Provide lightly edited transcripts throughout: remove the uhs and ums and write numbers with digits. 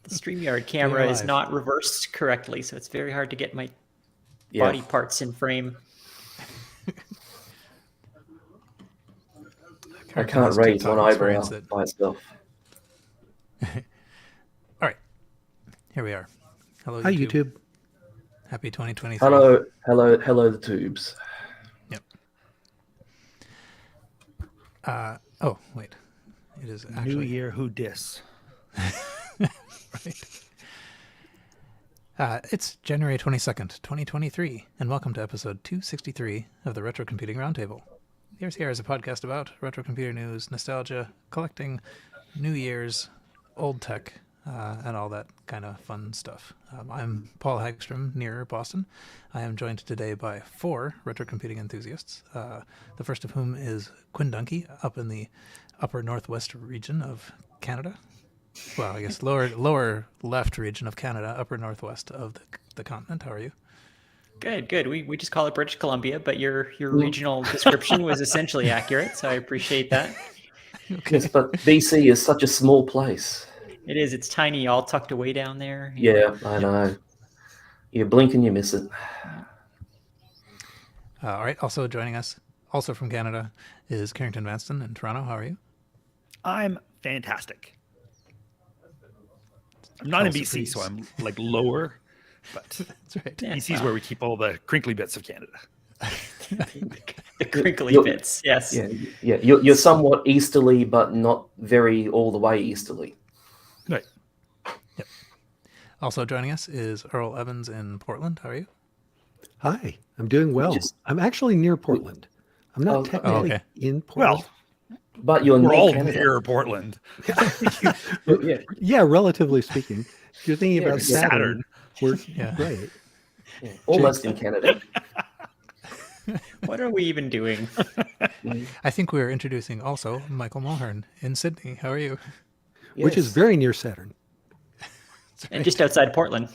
The StreamYard camera is not reversed correctly, so it's very hard to get my body parts in frame. I can't raise one eyebrow by itself. All right. Here we are. Hello, Hi, YouTube. Happy 2023. Hello, the tubes. Yep. Oh, wait. It is actually... New Year, who dis? Right. It's January 22nd, 2023, and welcome to episode 263 of the Retrocomputing Roundtable. Here's Here is a podcast about retro computer news, nostalgia, collecting, New Year's, old tech, and all that kind of fun stuff. I'm Paul Hagstrom, near Boston. I am joined today by 4 retrocomputing enthusiasts, the first of whom is Quinn Dunkey, up in the upper northwest region of Canada. Well, I guess lower left region of Canada, upper northwest of the continent. How are you? Good. We just call it British Columbia, but your regional description was essentially accurate, so I appreciate that. Okay. Yes, but BC is such a small place. It is. It's tiny, all tucked away down there. Yeah, I know. You blink and you miss it. All right. Also joining us, also from Canada, is Carrington Vanston in Toronto. How are you? I'm fantastic. I'm not in BC, so I'm like lower, but that's right. BC is where we keep all the crinkly bits of Canada. The crinkly bits, yes. Yeah. You're somewhat easterly, but not very all the way easterly. Right. Yep. Also joining us is Earl Evans in Portland. How are you? Hi, I'm doing well. I'm actually near Portland. I'm not technically in Portland. Well, but you're we're all Canada. near Portland. Yeah, relatively speaking. If you're thinking about Saturn. We're right. Yeah, almost in Canada. What are we even doing? I think we're introducing also Michael Mulhern in Sydney. How are you? Yes. Which is very near Saturn. And just outside Portland.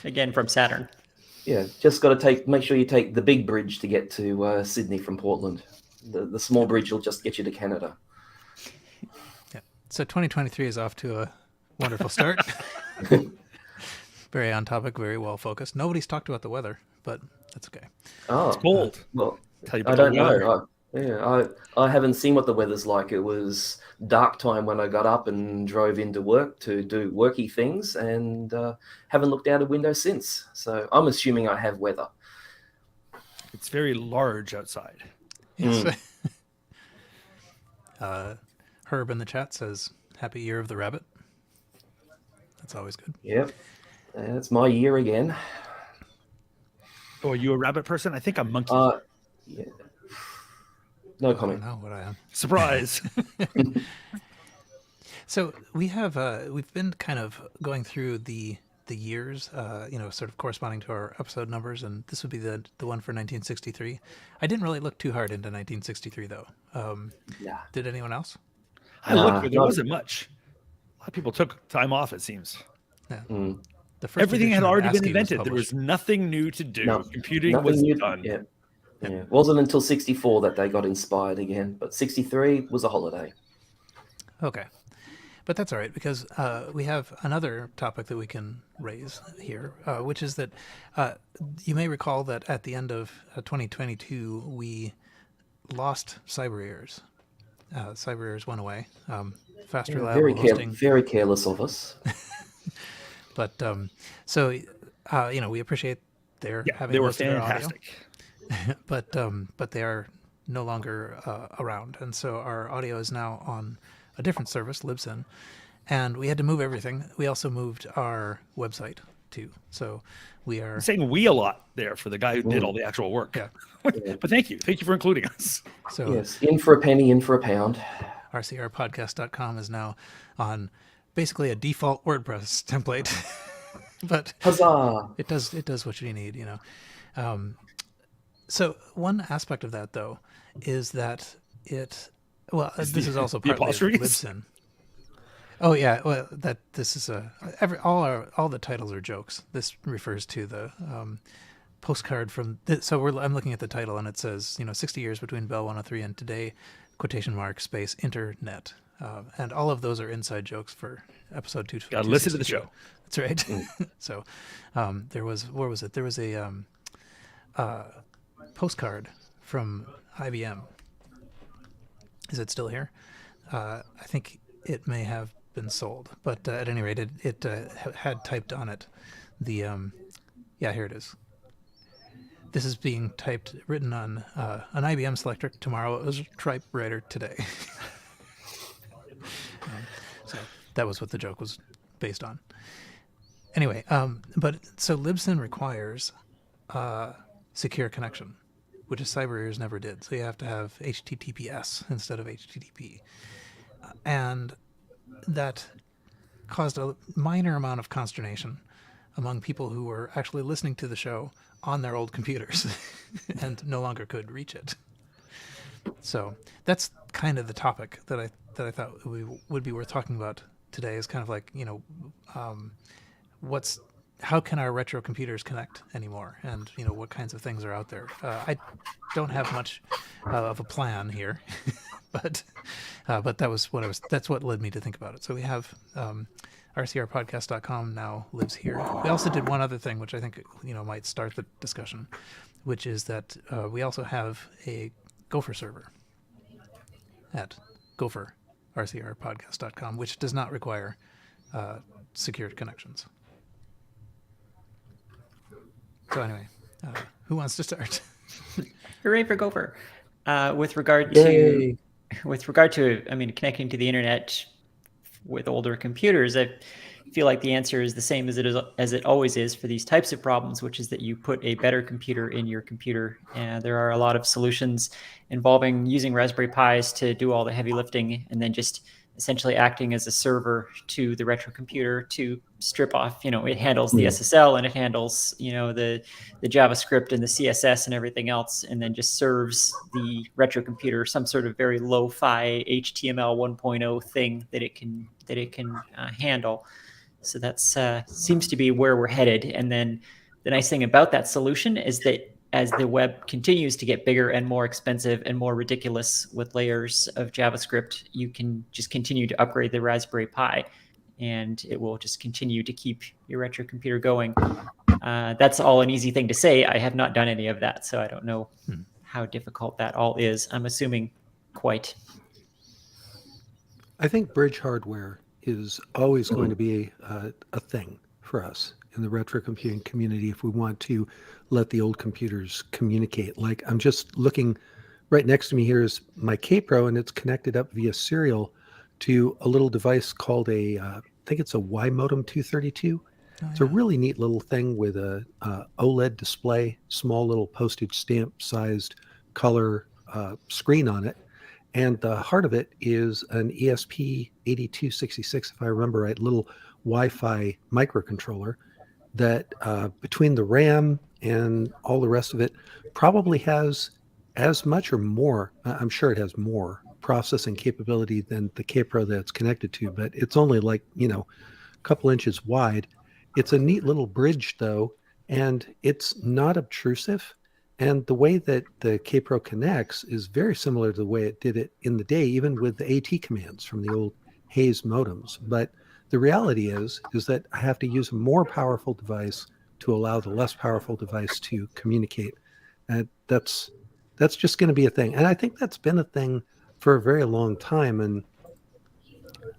Again, from Saturn. Yeah, just got to make sure you take the big bridge to get to Sydney from Portland. The small bridge will just get you to Canada. Yeah. So 2023 is off to a wonderful start. Very on topic, very well focused. Nobody's talked about the weather, but that's okay. Oh, it's cold. Well, I don't know. I haven't seen what the weather's like. It was dark time when I got up and drove into work to do worky things, and haven't looked out a window since. So I'm assuming I have weather. It's very large outside. Yes. Herb in the chat says, "Happy Year of the Rabbit." That's always good. Yep, it's my year again. Oh, are you a rabbit person? I think I'm monkey. Yeah. No comment. I don't know what I am. Surprise. So we have we've been kind of going through the years, sort of corresponding to our episode numbers, and this would be the one for 1963. I didn't really look too hard into 1963 though. Yeah. Did anyone else? I looked, but there wasn't much. A lot of people took time off, it seems. Yeah. The first Everything had already been invented. There was nothing new to do. Computing was done. Yeah. It wasn't until 64 that they got inspired again, but 63 was a holiday. Okay. But that's all right, because we have another topic that we can raise here, which is that you may recall that at the end of 2022, we lost Cyberears. Cyberears went away. Faster Lab hosting. Very careless of us. But we appreciate their having they were hosted our fantastic. Audio. but they are no longer around, and so our audio is now on a different service, Libsyn, and we had to move everything. We also moved our website too, so we are... I'm saying we a lot there for the guy who did all the actual work. Yeah. But thank you for including us. So yes, in for a penny, in for a pound. rcrpodcast.com is now on basically a default WordPress template, but huzzah! It does what you need, So one aspect of that though is that this is also partly Libsyn. Oh yeah, well this is all the titles are jokes. This refers to the postcard from I'm looking at the title and it says 60 years between Bell 103 and today, ! Space internet. And all of those are inside jokes for episode 2. Gotta listen to the show. That's right. So there was, where was it? There was a postcard from IBM. Is it still here? I think it may have been sold, but at any rate, it had typed on it the, yeah, here it is. This is being written on an IBM selector tomorrow. It was a typewriter today. So that was what the joke was based on. Anyway, but so Libsyn requires secure connection, which is Cyberears never did. So you have to have HTTPS instead of HTTP. And that caused a minor amount of consternation among people who were actually listening to the show on their old computers and no longer could reach it. So that's kind of the topic that I thought would be worth talking about today, is kind of like, how can our retro computers connect anymore, and what kinds of things are out there. I don't have much of a plan here, but that's what led me to think about it. So we have rcrpodcast.com now lives here. We also did one other thing, which I think might start the discussion, which is that we also have a Gopher server at Gopher, rcrpodcast.com, which does not require secured connections. So anyway, who wants to start? Hooray for Gopher! With regard to, connecting to the internet with older computers, I feel like the answer is the same as it always is for these types of problems, which is that you put a better computer in your computer. And there are a lot of solutions involving using Raspberry Pis to do all the heavy lifting, and then just essentially acting as a server to the retro computer to strip off, it handles the SSL, and it handles, the JavaScript and the CSS and everything else, and then just serves the retro computer some sort of very lo-fi HTML 1.0 thing that it can handle. So that's seems to be where we're headed. And then the nice thing about that solution is that as the web continues to get bigger and more expensive and more ridiculous with layers of JavaScript, you can just continue to upgrade the Raspberry Pi, and it will just continue to keep your retro computer going. That's all an easy thing to say. I have not done any of that, so I don't know how difficult that all is. I'm assuming quite. I think bridge hardware is always going to be a thing for us in the retro computing community if we want to let the old computers communicate. Like, I'm just looking right next to me here is my K-Pro, and it's connected up via serial to a little device called I think it's a Y modem 232. It's a really neat little thing with a OLED display, small little postage stamp sized color screen on it. And the heart of it is an ESP8266, if I remember right, little Wi-Fi microcontroller that between the RAM and all the rest of it probably has as much or more, I'm sure it has more processing capability than the K-Pro that it's connected to, but it's only like, a couple inches wide. It's a neat little bridge though, and it's not obtrusive. And the way that the K-Pro connects is very similar to the way it did it in the day, even with the AT commands from the old Hayes modems. But the reality is that I have to use a more powerful device to allow the less powerful device to communicate. And that's just going to be a thing. And I think that's been a thing for a very long time. And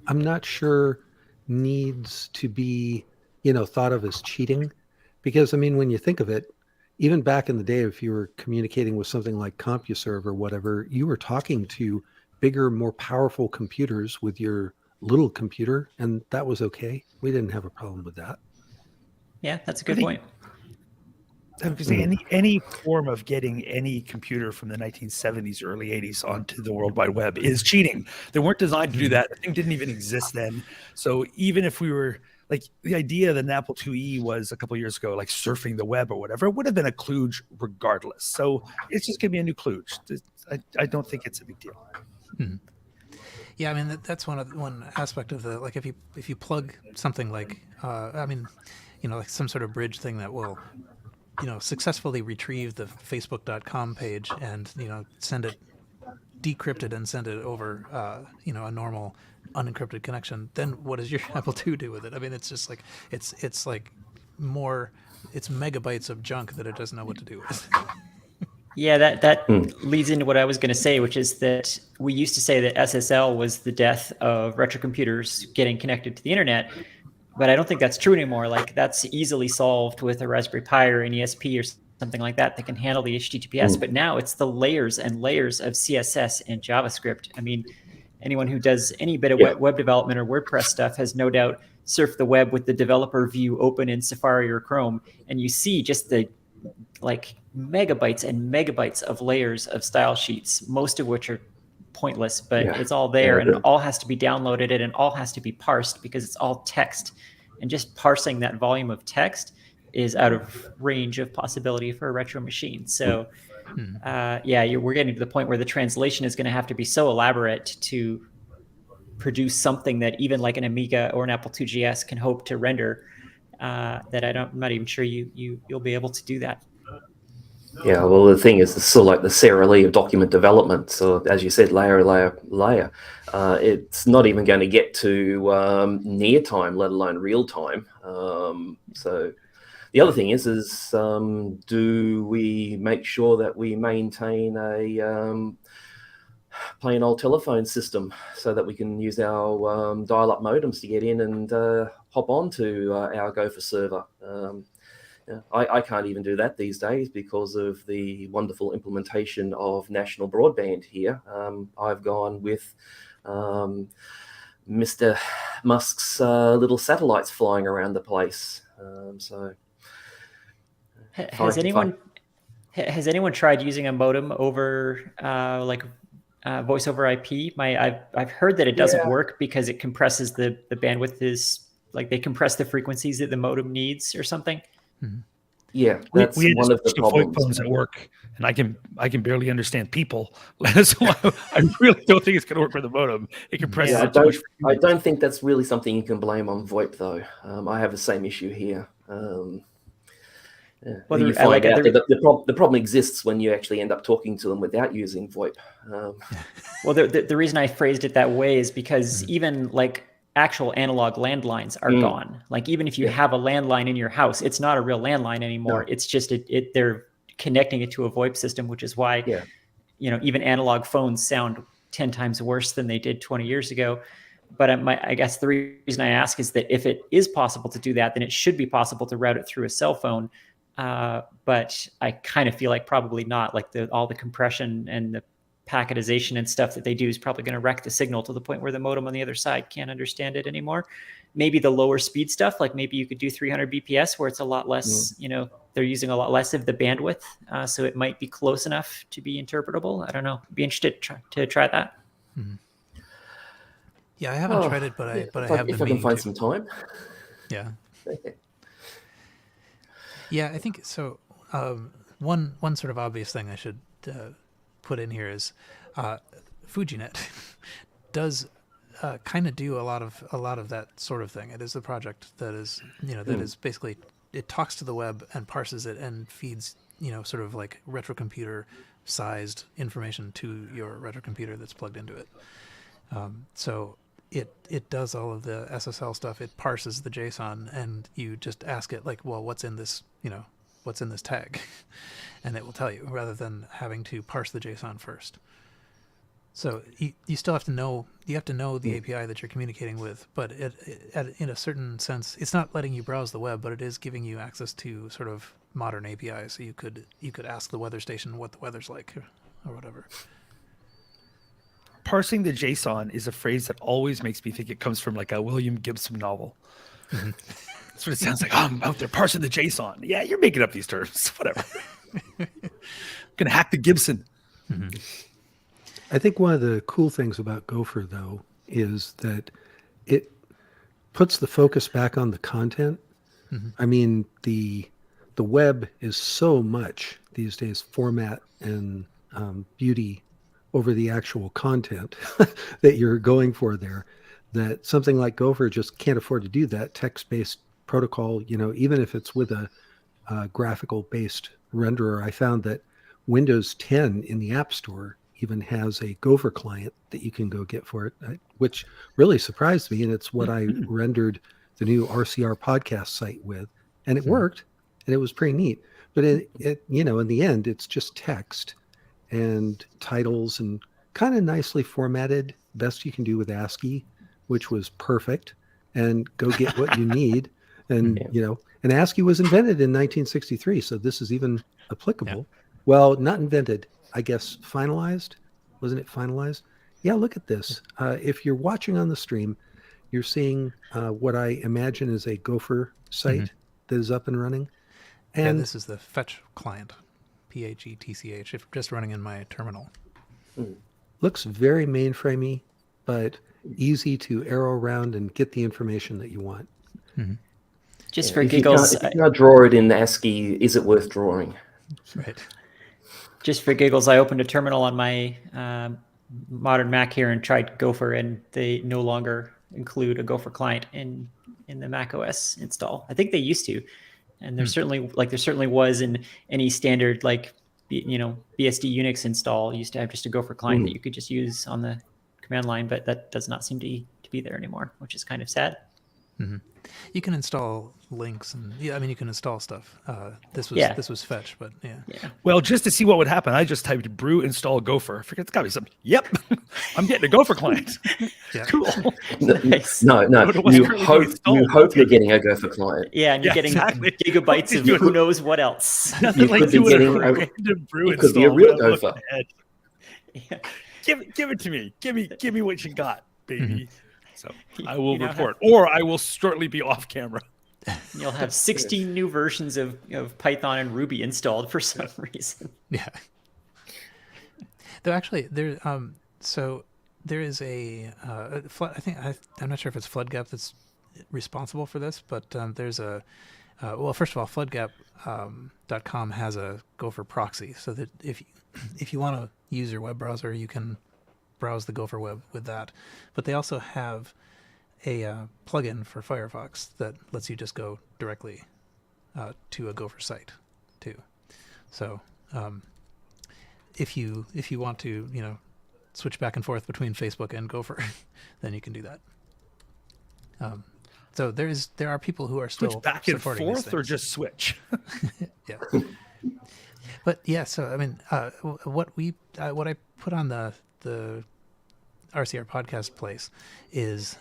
I'm not sure needs to be, thought of as cheating. Because, when you think of it, even back in the day, if you were communicating with something like CompuServe or whatever, you were talking to bigger, more powerful computers with your little computer, and that was okay. We didn't have a problem with that. Yeah, that's a good point. I was going to say, any form of getting any computer from the 1970s, early 80s onto the World Wide Web is cheating. They weren't designed to do that. The thing didn't even exist then. So even if we were, like, the idea that an Apple IIe was a couple of years ago, like surfing the web or whatever, it would have been a kludge regardless. So it's just going to be a new kludge. I don't think it's a big deal. Yeah, that's one aspect of the, like, if you plug something like, like some sort of bridge thing that will, successfully retrieve the Facebook.com page and, send it decrypt it and send it over, a normal unencrypted connection, then what does your Apple II do with it? I mean, it's just like it's like more, it's megabytes of junk that it doesn't know what to do with. Yeah, that leads into what I was going to say, which is that we used to say that SSL was the death of retro computers getting connected to the internet, but I don't think that's true anymore. Like, that's easily solved with a Raspberry Pi or an ESP or something like that can handle the HTTPS. But now it's the layers and layers of CSS and JavaScript. I mean, anyone who does any bit of web development or WordPress stuff has no doubt surfed the web with the developer view open in Safari or Chrome, and you see just the like megabytes and megabytes of layers of style sheets, most of which are pointless, but it's all there, and it all has to be downloaded and all has to be parsed because it's all text. And just parsing that volume of text is out of range of possibility for a retro machine. So we're getting to the point where the translation is going to have to be so elaborate to produce something that even like an Amiga or an Apple IIgs can hope to render, that I'm not even sure you'll be able to do that. Yeah, well, the thing is, it's sort of like the Sara Lee of document development. So, as you said, layer. It's not even going to get to near time, let alone real time. So, the other thing is do we make sure that we maintain a plain old telephone system so that we can use our dial-up modems to get in and hop onto our Gopher server? I can't even do that these days because of the wonderful implementation of national broadband here. I've gone with Mr. Musk's little satellites flying around the place. Has anyone tried using a modem over voice over IP? I've heard that it doesn't work because it compresses the bandwidth, is like they compress the frequencies that the modem needs or something. Mm-hmm. Yeah, that's one of the problems. Phones at work, and I can barely understand people. So I really don't think it's going to work with the modem. It compresses. Yeah, I don't think that's really something you can blame on VoIP though. I have the same issue here. You find out that the problem exists when you actually end up talking to them without using VoIP. Well, the reason I phrased it that way is because even like actual analog landlines are gone. Like even if you have a landline in your house, it's not a real landline anymore. No. It's just they're connecting it to a VoIP system, which is why even analog phones sound 10 times worse than they did 20 years ago. But I guess the reason I ask is that if it is possible to do that, then it should be possible to route it through a cell phone. But I kind of feel like probably not. Like all the compression and the packetization and stuff that they do is probably going to wreck the signal to the point where the modem on the other side can't understand it anymore. Maybe the lower speed stuff, like maybe you could do 300 BPS where it's a lot less, they're using a lot less of the bandwidth. So it might be close enough to be interpretable. I don't know. Be interested to try that. Mm-hmm. Yeah, I haven't tried it, but I have been meaning if I can find some time. Yeah. Yeah, I think so. One sort of obvious thing I should put in here is FujiNet does kind of do a lot of that sort of thing. It is a project that is that is basically, it talks to the web and parses it and feeds sort of like retrocomputer sized information to your retrocomputer that's plugged into it. So it does all of the SSL stuff. It parses the JSON, and you just ask it like, well, what's in this tag? And it will tell you, rather than having to parse the JSON first. So you still have to know the API that you're communicating with, but in a certain sense, it's not letting you browse the web, but it is giving you access to sort of modern APIs. So you could ask the weather station what the weather's like or whatever. Parsing the JSON is a phrase that always makes me think it comes from like a William Gibson novel. Mm-hmm. That's what it sounds like. Oh, I'm out there parsing the JSON. Yeah, you're making up these terms. Whatever. Gonna hack the Gibson. Mm-hmm. I think one of the cool things about Gopher, though, is that it puts the focus back on the content. Mm-hmm. I mean, the web is so much these days format and beauty over the actual content that you're going for there, that something like Gopher just can't afford to do that. Text-based protocol, even if it's with a graphical-based renderer. I found that Windows 10 in the App Store even has a Gopher client that you can go get for it, which really surprised me. And it's what I rendered the new RCR podcast site with, and it worked, and it was pretty neat. But it in the end, it's just text and titles and kind of nicely formatted, best you can do with ASCII, which was perfect. And go get what you need. And, and ASCII was invented in 1963. So this is even applicable. Yeah. Well, not invented, I guess, finalized. Wasn't it finalized? Yeah, look at this. If you're watching on the stream, you're seeing what I imagine is a Gopher site that is up and running. And this is the Fetch client, PHETCH, if just running in my terminal. Looks very mainframey, but easy to arrow around and get the information that you want. Just for giggles, if you can't draw it in ASCII, is it worth drawing? Right. Just for giggles, I opened a terminal on my modern Mac here and tried Gopher, and they no longer include a Gopher client in the Mac OS install. I think they used to, and there certainly was in any standard BSD Unix install used to have just a Gopher client that you could just use on the command line, but that does not seem to be there anymore, which is kind of sad. You can install links and you can install stuff. This was Fetch, but yeah. Well, just to see what would happen, I just typed brew install Gopher. I figured it's got to be something. Yep, I'm getting a Gopher client. Cool. Nice. No. You hope you're getting a Gopher client. Yeah, and you're getting gigabytes of who knows what else. Nothing like doing a random brew install. Could be a real Gopher. Yeah. Give it to me. Give me what you got, baby. So I will report, or I will shortly be off camera. You'll have 16 new versions of Python and Ruby installed for some reason. Yeah. Though actually, there is a I'm not sure if it's FloodGap that's responsible for this, but there's a first of all, FloodGap.com has a Gopher proxy, so that if you want to use your web browser, you can browse the Gopher web with that. But they also have a plugin for Firefox that lets you just go directly to a Gopher site too. So if you want to switch back and forth between Facebook and Gopher, then you can do that. So there are people who are still switch back and forth, or just switch. Yeah. But yeah, so what I put on the RCR podcast place is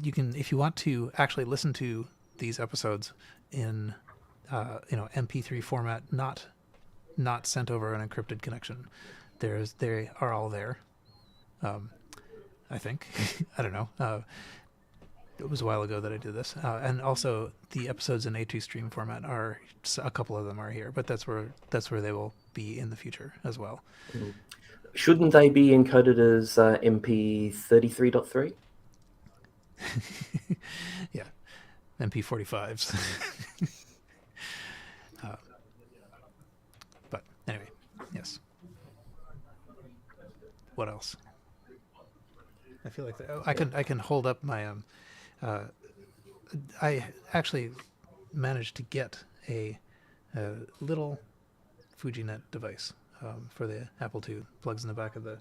you can, if you want to actually listen to these episodes in MP3 format, not sent over an encrypted connection. They are all there. I think I don't know. It was a while ago that I did this, and also the episodes in A2 stream format are a couple of them are here, but that's where they will be in the future as well. Shouldn't they be encoded as MP33.3? Yeah, MP45s. But anyway, yes. What else? I feel like I can hold up my I actually managed to get a little FujiNet device for the Apple II. Plugs in the back of the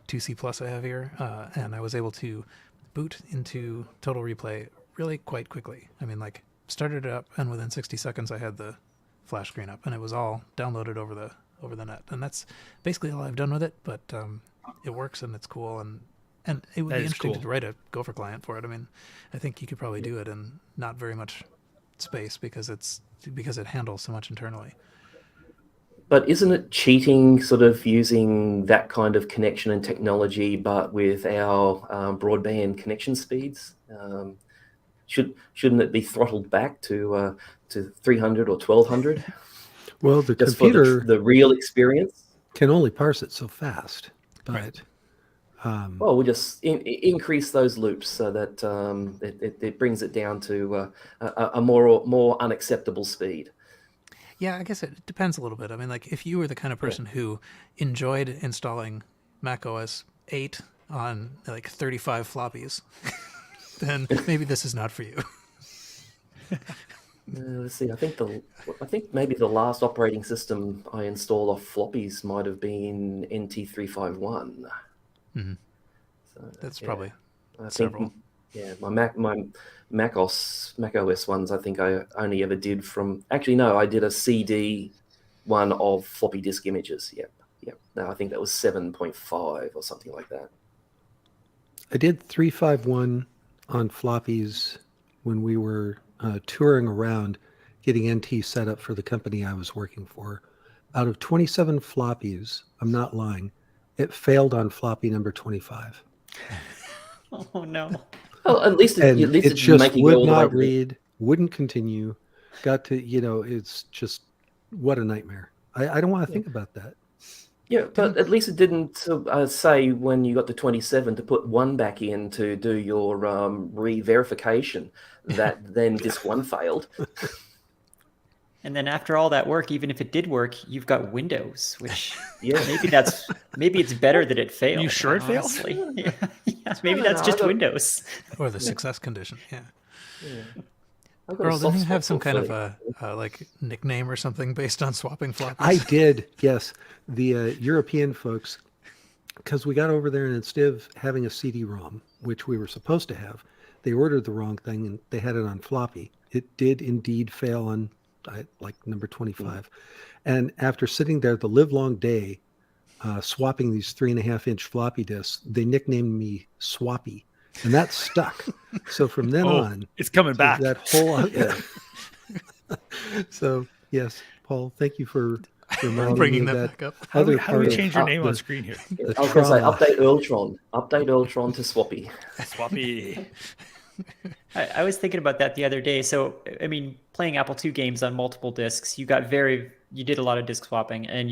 2C Plus I have here, and I was able to boot into Total Replay really quite quickly. Started it up, and within 60 seconds I had the flash screen up, and it was all downloaded over the net. And that's basically all I've done with it, but it works and it's cool, and it would be interesting to write a Gopher client for it. I think you could probably do it in not very much space because it handles so much internally. But isn't it cheating, sort of using that kind of connection and technology, but with our broadband connection speeds? Shouldn't it be throttled back to 300 or 1200? Well, the just computer for the real experience can only parse it so fast, but. Right. Well, we'll just increase those loops so that it brings it down to a more unacceptable speed. Yeah, I guess it depends a little bit. If you were the kind of person who enjoyed installing Mac OS 8 on 35 floppies, then maybe this is not for you. Let's see. I think maybe the last operating system I installed off floppies might have been NT351. Mhm. So, That's yeah. probably I several. think, yeah, my Mac OS ones. I think I only ever did from. Actually, no, I did a CD one of floppy disk images. Yep. No, I think that was 7.5 or something like that. I did 351 on floppies when we were touring around getting NT set up for the company I was working for. Out of 27 floppies, I'm not lying, it failed on floppy number 25. Oh no. Well, at least And it it didn't just make you go would all the way not to the- read, wouldn't continue, got to, it's just, what a nightmare. I don't want to think about that. Yeah, but at least it didn't say when you got to 27 to put one back in to do your re-verification that then disk one failed. And then after all that work, even if it did work, you've got Windows, which Yeah. maybe it's better that it failed. You sure it failed? honestly. Yeah. Maybe don't that's know, just I don't- Windows. Or the success condition. Yeah. I've got a Earl, didn't soft you have spot some for kind of Flip. a like nickname or something based on swapping floppies? I did, yes. The European folks, because we got over there and instead of having a CD-ROM, which we were supposed to have, they ordered the wrong thing and they had it on floppy. It did indeed fail on like number 25. And after sitting there the livelong day, swapping these 3.5-inch floppy disks, they nicknamed me Swappy. And that stuck. So from then on, it's coming back. that whole So yes, Paul, thank you for reminding Bringing me that of back up. How do we part of change your name on screen here? the I was going to say, trauma. update Earltron to Swappy. Swappy. I was thinking about that the other day. So, I mean, playing Apple II games on multiple disks, you did a lot of disk swapping, and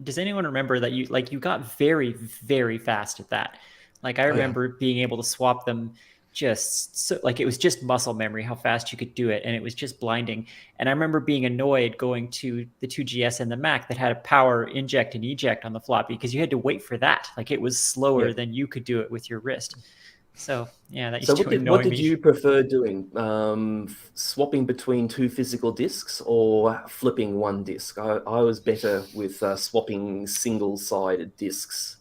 does anyone remember that you got very, very fast at that? Like, I remember being able to swap them it was just muscle memory how fast you could do it, and it was just blinding. And I remember being annoyed going to the 2GS and the Mac that had a power inject and eject on the floppy because you had to wait for that. Like, it was slower than you could do it with your wrist. So yeah, that used to annoy me. What did you prefer doing? Swapping between two physical disks or flipping one disk? I was better with swapping single-sided disks.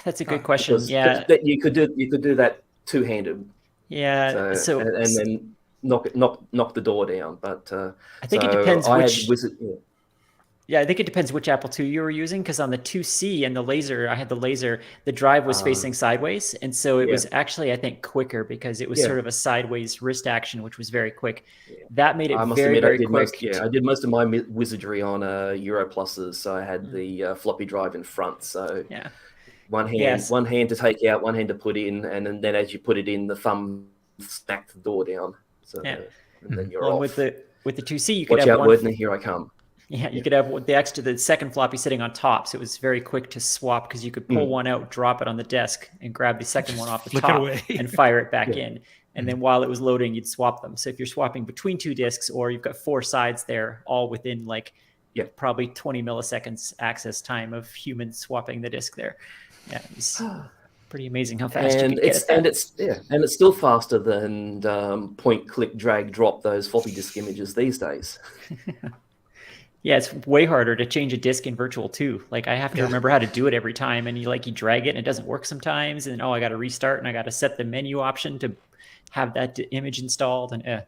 That's a good question. Because Yeah, you could do that two-handed. yeah. So and then knock the door down. But I think it depends which. Yeah. I think it depends which Apple II you were using, because on the 2C and the laser, I had the laser, the drive was facing sideways. And so it was actually, I think, quicker because it was sort of a sideways wrist action, which was very quick. That made it very quick. I did most of my wizardry on Europluses, so I had the floppy drive in front. So one hand to take out, one hand to put in, and then as you put it in, the thumb smacked the door down. So and then you're off. With the 2C, you could Watch have out, Wordner, here I come. Yeah, you could have the second floppy sitting on top, so it was very quick to swap because you could pull one out, drop it on the desk, and grab the second one off the top and fire it back in. And then while it was loading, you'd swap them. So if you're swapping between two disks, or you've got four sides there, all within probably 20 milliseconds access time of human swapping the disk there. Yeah, it was pretty amazing how fast you could get at that. And it's still faster than point, click, drag, drop those floppy disk images these days. Yeah, it's way harder to change a disk in Virtual too. Like, I have to remember how to do it every time, and you drag it and it doesn't work sometimes, and I got to restart and I got to set the menu option to have that image installed, and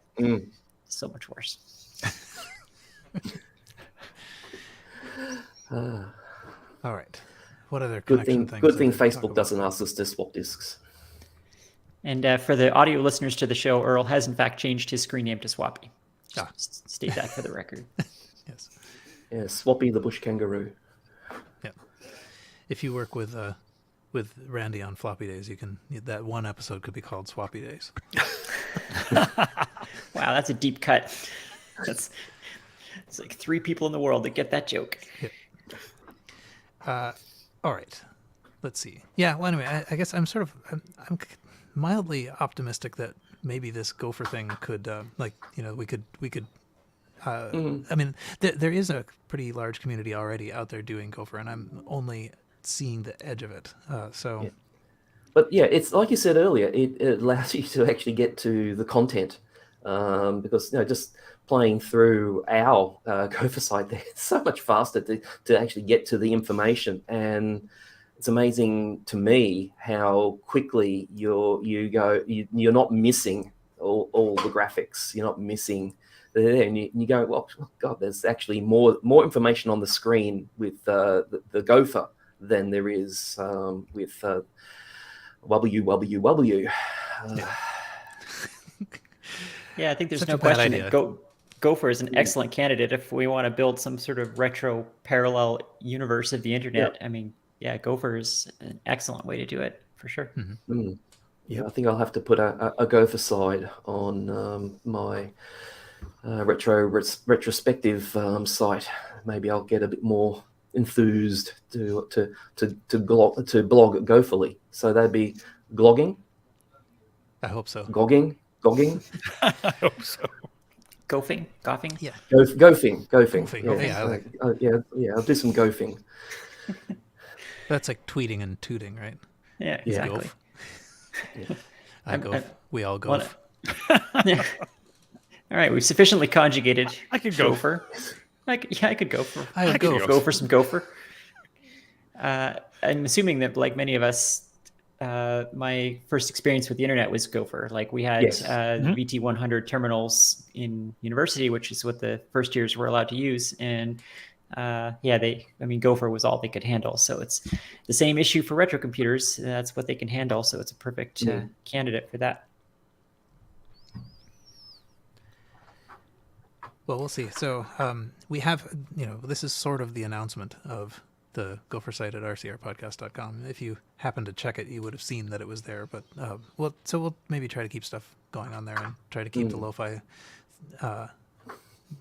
so much worse. All right. What other good thing Facebook doesn't ask us to swap disks. And for the audio listeners to the show, Earl has in fact changed his screen name to Swappy. Just state that for the record. Yes. Yeah, Swappy the bush kangaroo. Yeah. If you work with Randy on floppy days, that one episode could be called Swappy Days. Wow, that's a deep cut. It's like 3 people in the world that get that joke. Yeah. All right. Let's see. Yeah. Well, anyway, I guess I'm mildly optimistic that maybe this Gopher thing could, we could. I mean, there is a pretty large community already out there doing Gopher, and I'm only seeing the edge of it. But yeah, it's like you said earlier, it allows you to actually get to the content because just playing through our Gopher site there, it's so much faster to actually get to the information. And it's amazing to me how quickly you're not missing all the graphics. You're not missing there, and you go, well, God, there's actually more information on the screen with the Gopher than there is with WWW. Yeah, I think there's Such no a bad question idea. that Gopher is an excellent candidate if we want to build some sort of retro parallel universe of the internet. I mean, yeah, Gopher is an excellent way to do it for sure. Yeah, I think I'll have to put a Gopher side on my retrospective site. Maybe I'll get a bit more enthused to blog Gopherly. So that'd be glogging. I hope so. Gogging. I hope so. Goffing? Yeah. Gophing. Yeah, Yeah, I'll do some gophing. That's like tweeting and tooting, right? Yeah, exactly. I go. We all go. Yeah. All right, we've sufficiently conjugated. I could go Gopher. I could go for. I would go for some Gopher. I'm assuming that, like many of us, my first experience with the internet was Gopher. Like we had VT100 terminals in university, which is what the first years were allowed to use, and Gopher was all they could handle. So it's the same issue for retro computers. That's what they can handle. So it's a perfect candidate for that. Well, we'll see. So we have, this is sort of the announcement of the Gopher site at rcrpodcast.com. If you happen to check it, you would have seen that it was there. But we'll maybe try to keep stuff going on there and try to keep the lo-fi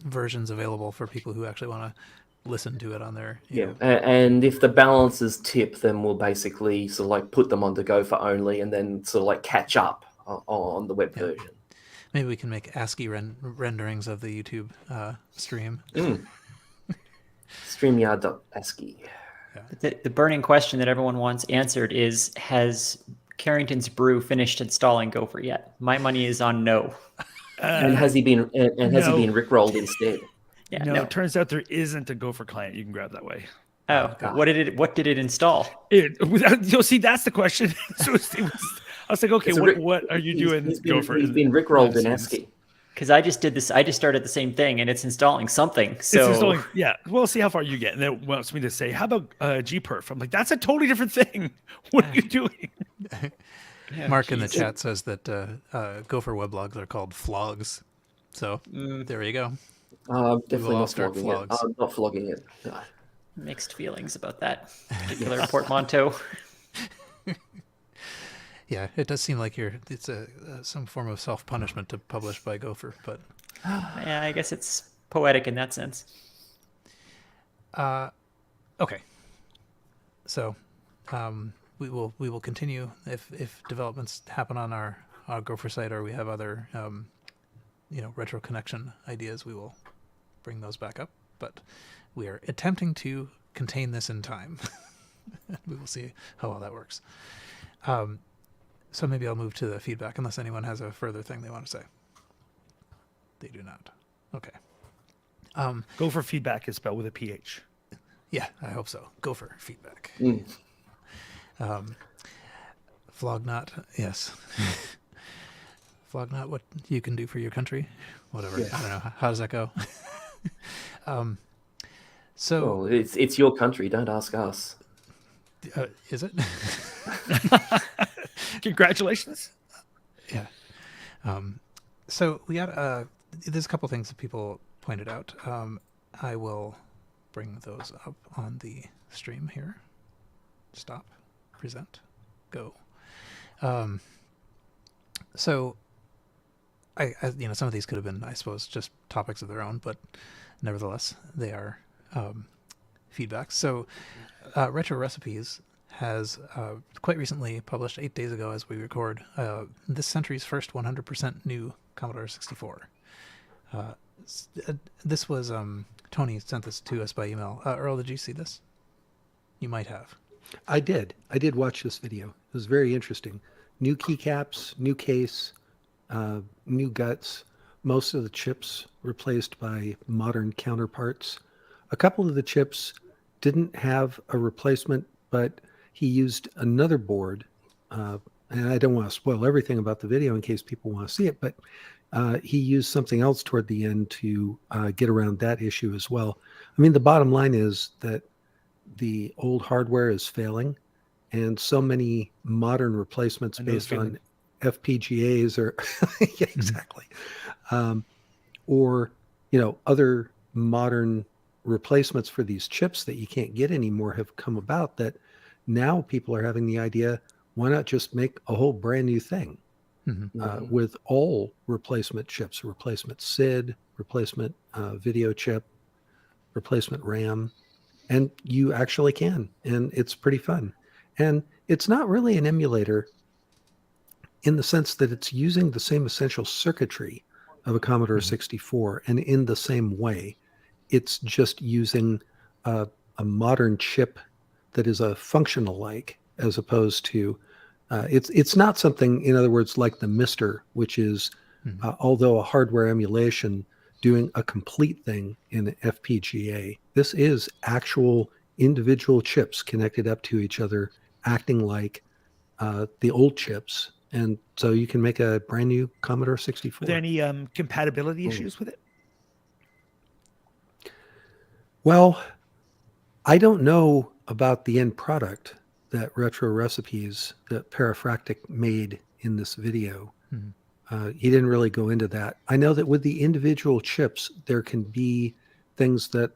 versions available for people who actually want to listen to it on their. And if the balances tip, then we'll basically sort of like put them onto Gopher only, and then sort of like catch up on the web version. Maybe we can make ASCII renderings of the YouTube stream. StreamYard.ASCII. The burning question that everyone wants answered is: has Carrington's Brew finished installing Gopher yet? My money is on no. And has he been rickrolled instead? Yeah, no, it turns out there isn't a Gopher client you can grab that way. Oh, what did it install? You'll see, that's the question. So I was like, okay, what are you doing, Gopher? He's been rickrolled in ASCII. Because I just did this. I just started the same thing, and it's installing something. So it's installing, we'll see how far you get. And then it wants me to say, how about gperf? I'm like, that's a totally different thing. What are you doing? Mark in the chat says that Gopher weblogs are called flogs. So there you go. Definitely not flogging it. I'm not flogging it. No. Mixed feelings about that particular portmanteau. Yeah, it does seem like it's some form of self-punishment to publish by Gopher, but yeah, I guess it's poetic in that sense. Okay, so we will continue if developments happen on our Gopher site, or we have other retro connection ideas. We will bring those back up, but we are attempting to contain this in time. We will see how well that works. So maybe I'll move to the feedback, unless anyone has a further thing they want to say. They do not. Okay. Gopher feedback is spelled with a PH. Yeah, I hope so. Gopher feedback. Flognot, yes. Flognot, what you can do for your country? Whatever. Yeah. I don't know. How does that go? Well, it's your country. Don't ask us. Is it? Congratulations. Yeah. So we got there's a couple things that people pointed out. I will bring those up on the stream here. Stop, present, go. So I some of these could have been, I suppose, just topics of their own, but nevertheless they are feedback. So Retro Recipes has quite recently published, 8 days ago as we record, this century's first 100% new Commodore 64. This was, Tony sent this to us by email. Earl, did you see this? You might have. I did watch this video. It was very interesting. New keycaps, new case, new guts, most of the chips replaced by modern counterparts. A couple of the chips didn't have a replacement, but he used another board. And I don't want to spoil everything about the video in case people want to see it, but he used something else toward the end to get around that issue as well. I mean, the bottom line is that the old hardware is failing, and so many modern replacements based on FPGAs or yeah, exactly, or other modern replacements for these chips that you can't get anymore have come about, that now people are having the idea, why not just make a whole brand new thing with all replacement chips, replacement SID, replacement video chip, replacement RAM, and you actually can, and it's pretty fun. And it's not really an emulator in the sense that it's using the same essential circuitry of a Commodore 64, and in the same way, it's just using a modern chip that is a functional like, as opposed to it's not something, in other words, like the Mister, which is although a hardware emulation, doing a complete thing in an FPGA. This is actual individual chips connected up to each other, acting like the old chips, and so you can make a brand new Commodore 64. Are there any compatibility issues with it? Well, I don't know about the end product that Retro Recipes, that Parafractic made in this video. He didn't really go into that. I know that with the individual chips, there can be things that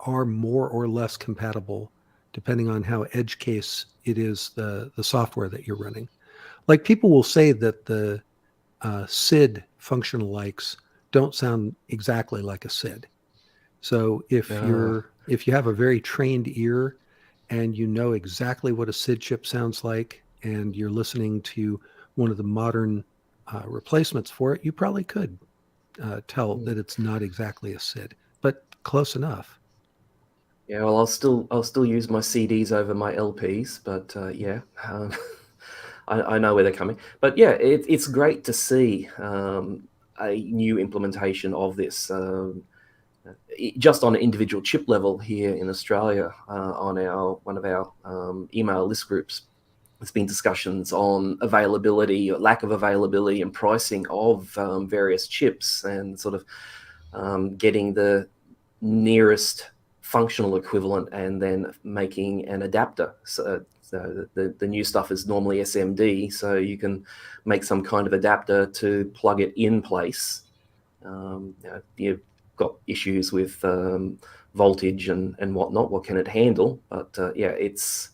are more or less compatible depending on how edge case it is, the software that you're running. Like, people will say that the SID functional likes don't sound exactly like a SID. So if you have a very trained ear and you know exactly what a SID chip sounds like, and you're listening to one of the modern replacements for it, you probably could tell that it's not exactly a SID, but close enough. Yeah, well, I'll still use my CDs over my LPs, but I know where they're coming. But yeah, it's great to see a new implementation of this. Just on an individual chip level here in Australia, on one of our email list groups, there's been discussions on availability, or lack of availability, and pricing of various chips, and sort of getting the nearest functional equivalent and then making an adapter. So the new stuff is normally SMD, so you can make some kind of adapter to plug it in place. You've got issues with voltage and whatnot. What can it handle? But yeah, it's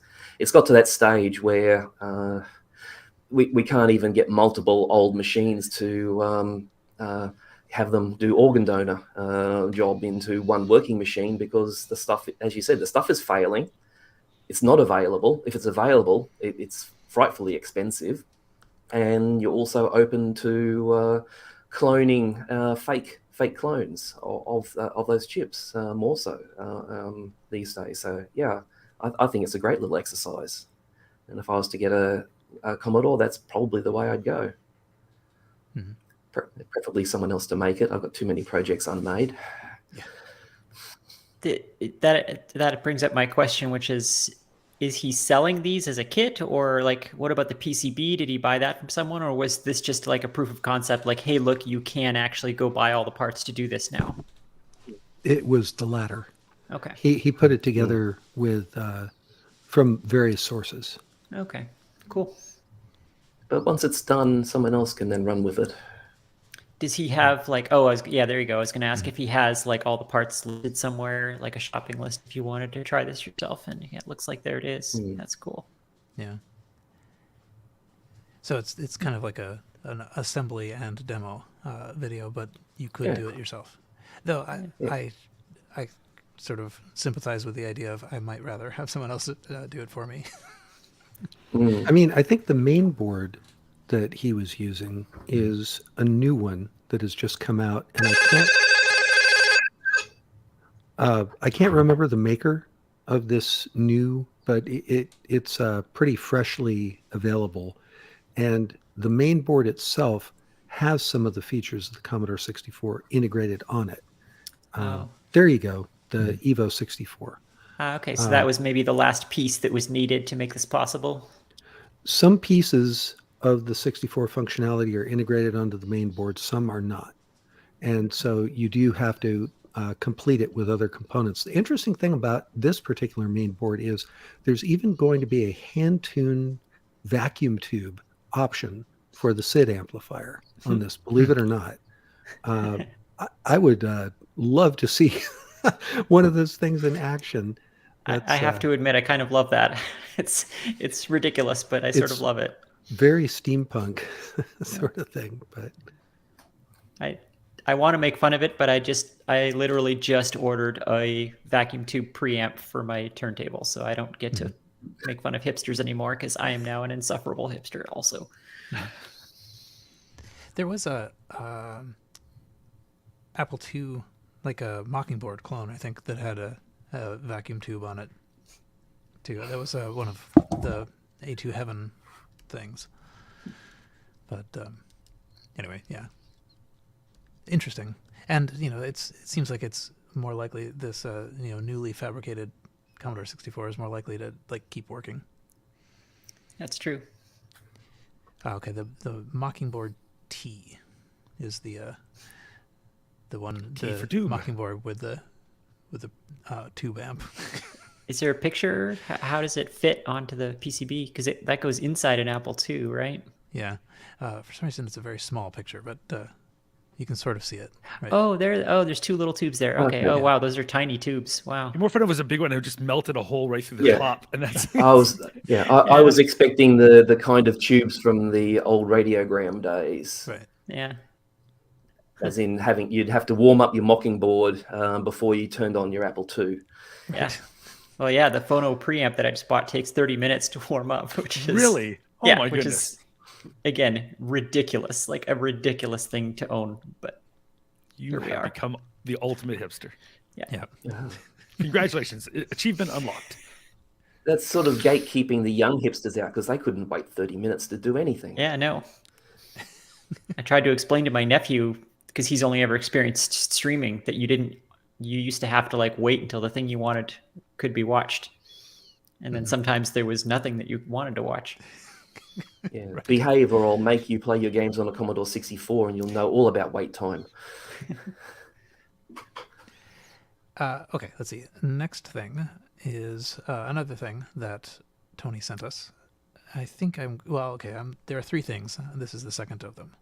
got to that stage where we can't even get multiple old machines to have them do organ donor job into one working machine, because the stuff, as you said, the stuff is failing. It's not available. If it's available, it's frightfully expensive, and you're also open to cloning fake clones of those chips, more so these days. So yeah, I think it's a great little exercise, and if I was to get a Commodore, that's probably the way I'd go. Preferably someone else to make it. I've got too many projects unmade. That brings up my question, which is he selling these as a kit, or like, what about the PCB? Did he buy that from someone, or was this just like a proof of concept, like, hey, look, you can actually go buy all the parts to do this now? It was the latter. Okay. He put it together with from various sources. Okay, cool. But once it's done, someone else can then run with it. Does he have like, yeah, there you go. I was going to ask if he has like all the parts listed somewhere, like a shopping list, if you wanted to try this yourself. And yeah, it looks like there it is. That's cool. Yeah. So it's kind of like an assembly and demo video, but you could do it yourself. Though I sort of sympathize with the idea of, I might rather have someone else do it for me. I mean, I think the main board that he was using is a new one that has just come out, and I can't remember the maker of this new, but it's pretty freshly available, and the main board itself has some of the features of the Commodore 64 integrated on it. Oh. There you go, the Evo 64. Okay, so that was maybe the last piece that was needed to make this possible. Some pieces of the 64 functionality are integrated onto the main board, some are not. And so you do have to complete it with other components. The interesting thing about this particular main board is there's even going to be a hand-tuned vacuum tube option for the SID amplifier on this, believe it or not. I would love to see one of those things in action. I have to admit, I kind of love that. It's ridiculous, but I sort of love it. Very steampunk sort of thing. But I want to make fun of it, but I literally just ordered a vacuum tube preamp for my turntable, so I don't get to make fun of hipsters anymore because I am now an insufferable hipster also. There was a Apple II, like a Mockingbird clone, I think, that had a vacuum tube on it too. That was one of the A2 Heaven things. But anyway, yeah, interesting. And it seems like it's more likely this newly fabricated Commodore 64 is more likely to keep working. That's true. Okay, the Mockingbird T is the one, T the for tube. Mockingbird with the tube amp. Is there a picture? How does it fit onto the PCB? Because that goes inside an Apple II, right? Yeah. For some reason, it's a very small picture, but you can sort of see it. Right? There's two little tubes there. Okay. Okay. Oh, wow. Those are tiny tubes. Wow. More fun, it was a big one. It just melted a hole right through the top, and that's. I was expecting the kind of tubes from the old radiogram days. Right. Yeah. As in you'd have to warm up your Mockingbird before you turned on your Apple II. Yeah. Well, yeah, the phono preamp that I just bought takes 30 minutes to warm up, which is Really? Oh yeah, my which goodness. is again ridiculous, like a ridiculous thing to own. But You here we have are. become the ultimate hipster. Yeah. Congratulations. Achievement unlocked. That's sort of gatekeeping the young hipsters out because they couldn't wait 30 minutes to do anything. Yeah, no. I tried to explain to my nephew, because he's only ever experienced streaming, that you used to have to wait until the thing you wanted could be watched. And then sometimes there was nothing that you wanted to watch. Yeah. Right. Behave or I'll make you play your games on a Commodore 64 and you'll know all about wait time. Okay, let's see. Next thing is another thing that Tony sent us. I think there are three things. This is the second of them.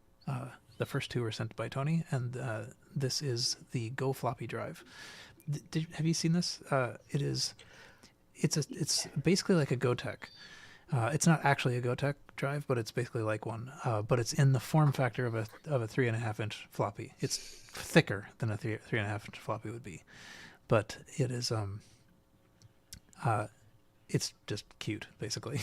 The first two were sent by Tony, and this is the Go Floppy drive. Have you seen this? It's basically like a GoTech. It's not actually a GoTech drive, but it's basically like one. But it's in the form factor of a 3.5-inch floppy. It's thicker than a 3.5-inch floppy would be, but it is it's just cute, basically.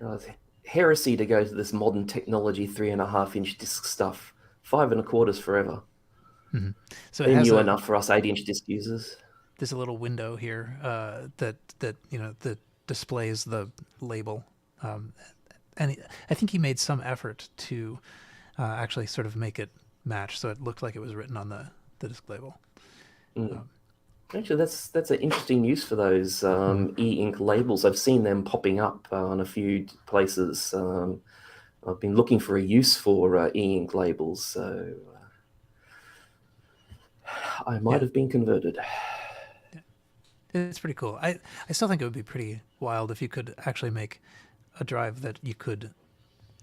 It's heresy to go to this modern technology 3.5-inch disc stuff. 5 1/4 forever. Mm-hmm. So they're new enough for us 8-inch disc users. There's a little window here that displays the label, and I think he made some effort to actually sort of make it match, so it looked like it was written on the disc label. Actually, that's an interesting use for those e-ink labels. I've seen them popping up on a few places. I've been looking for a use for e-ink labels, so I might have been converted. It's pretty cool. I still think it would be pretty wild if you could actually make a drive that you could,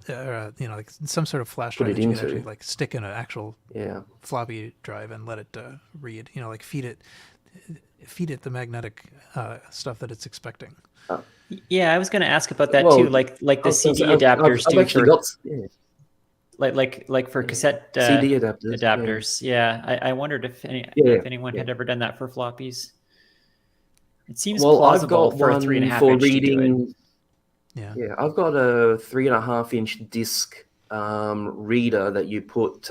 like some sort of flash drive that you could actually stick in an actual floppy drive and let it read. Feed it the magnetic stuff that it's expecting. Yeah, I was going to ask about that too, like the CD adapters do for like for cassette CD adapters. Yeah, I wondered if anyone had ever done that for floppies. It seems I've got for a one 3.5-inch for reading. Yeah, I've got a 3.5-inch disc reader that you put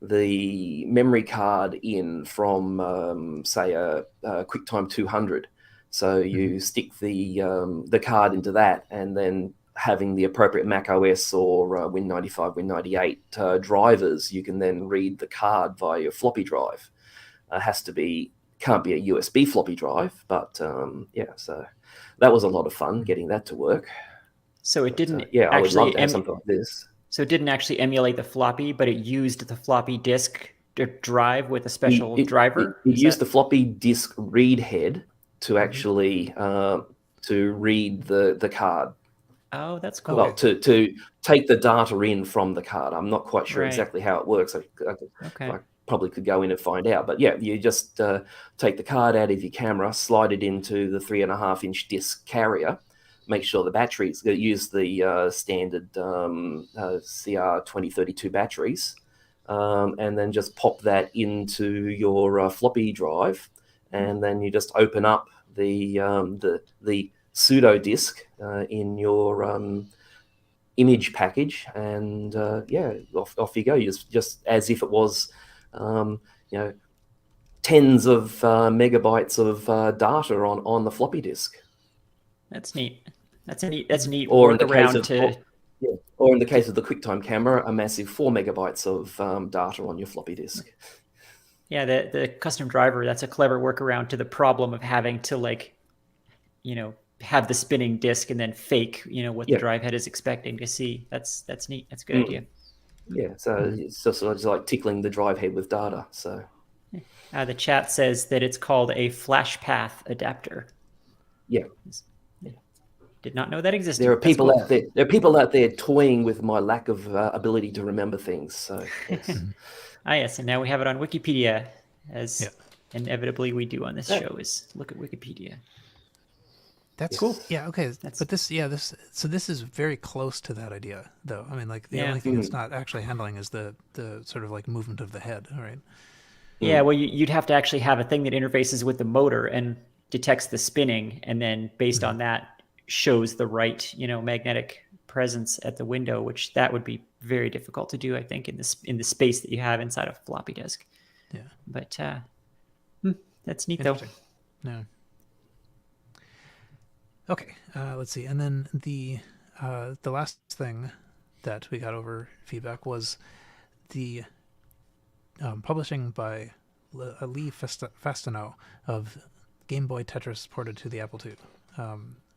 the memory card in from, say, a QuickTime 200. So you stick the card into that, and then having the appropriate Mac OS or Win95, Win98 drivers, you can then read the card via your floppy drive. Can't be a USB floppy drive, but so that was a lot of fun getting that to work. So it didn't I would love to have something like this. So it didn't actually emulate the floppy, but it used the floppy disk drive with a special driver? It used the floppy disk read head to actually to read the card. Oh, that's cool. Well, to take the data in from the card. I'm not quite sure exactly how it works. I probably could go in and find out. But yeah, you just take the card out of your camera, slide it into the 3.5-inch disc carrier, make sure the batteries, use the standard CR2032 batteries, and then just pop that into your floppy drive, and then you just open up the pseudo disk in your image package, and off you go. Just as if it was tens of megabytes of data on the floppy disk. That's neat. That's a neat Or in the case of the QuickTime camera, a massive 4 megabytes of data on your floppy disk. Yeah, the custom driver, that's a clever workaround to the problem of having to have the spinning disk and then fake, what the drive head is expecting to see. That's neat. That's a good idea. Yeah, so it's just like tickling the drive head with data. So the chat says that it's called a flash path adapter. Yeah. Did not know that existed. There are people out there. There are people out there toying with my lack of ability to remember things. So yes. Yes, and now we have it on Wikipedia, as inevitably we do on this show, is look at Wikipedia. That's cool. Yeah. Okay. But this is very close to that idea, though. I mean, like the only thing it's not actually handling is the sort of like movement of the head, right? Yeah. Well, you'd have to actually have a thing that interfaces with the motor and detects the spinning, and then based on that shows the right, magnetic presence at the window, which that would be very difficult to do, I think, in the space that you have inside a floppy disk. Yeah. But that's neat, though. No. Okay, let's see. And then the last thing that we got over feedback was the publishing by Lee Fastino of Game Boy Tetris ported to the Apple II,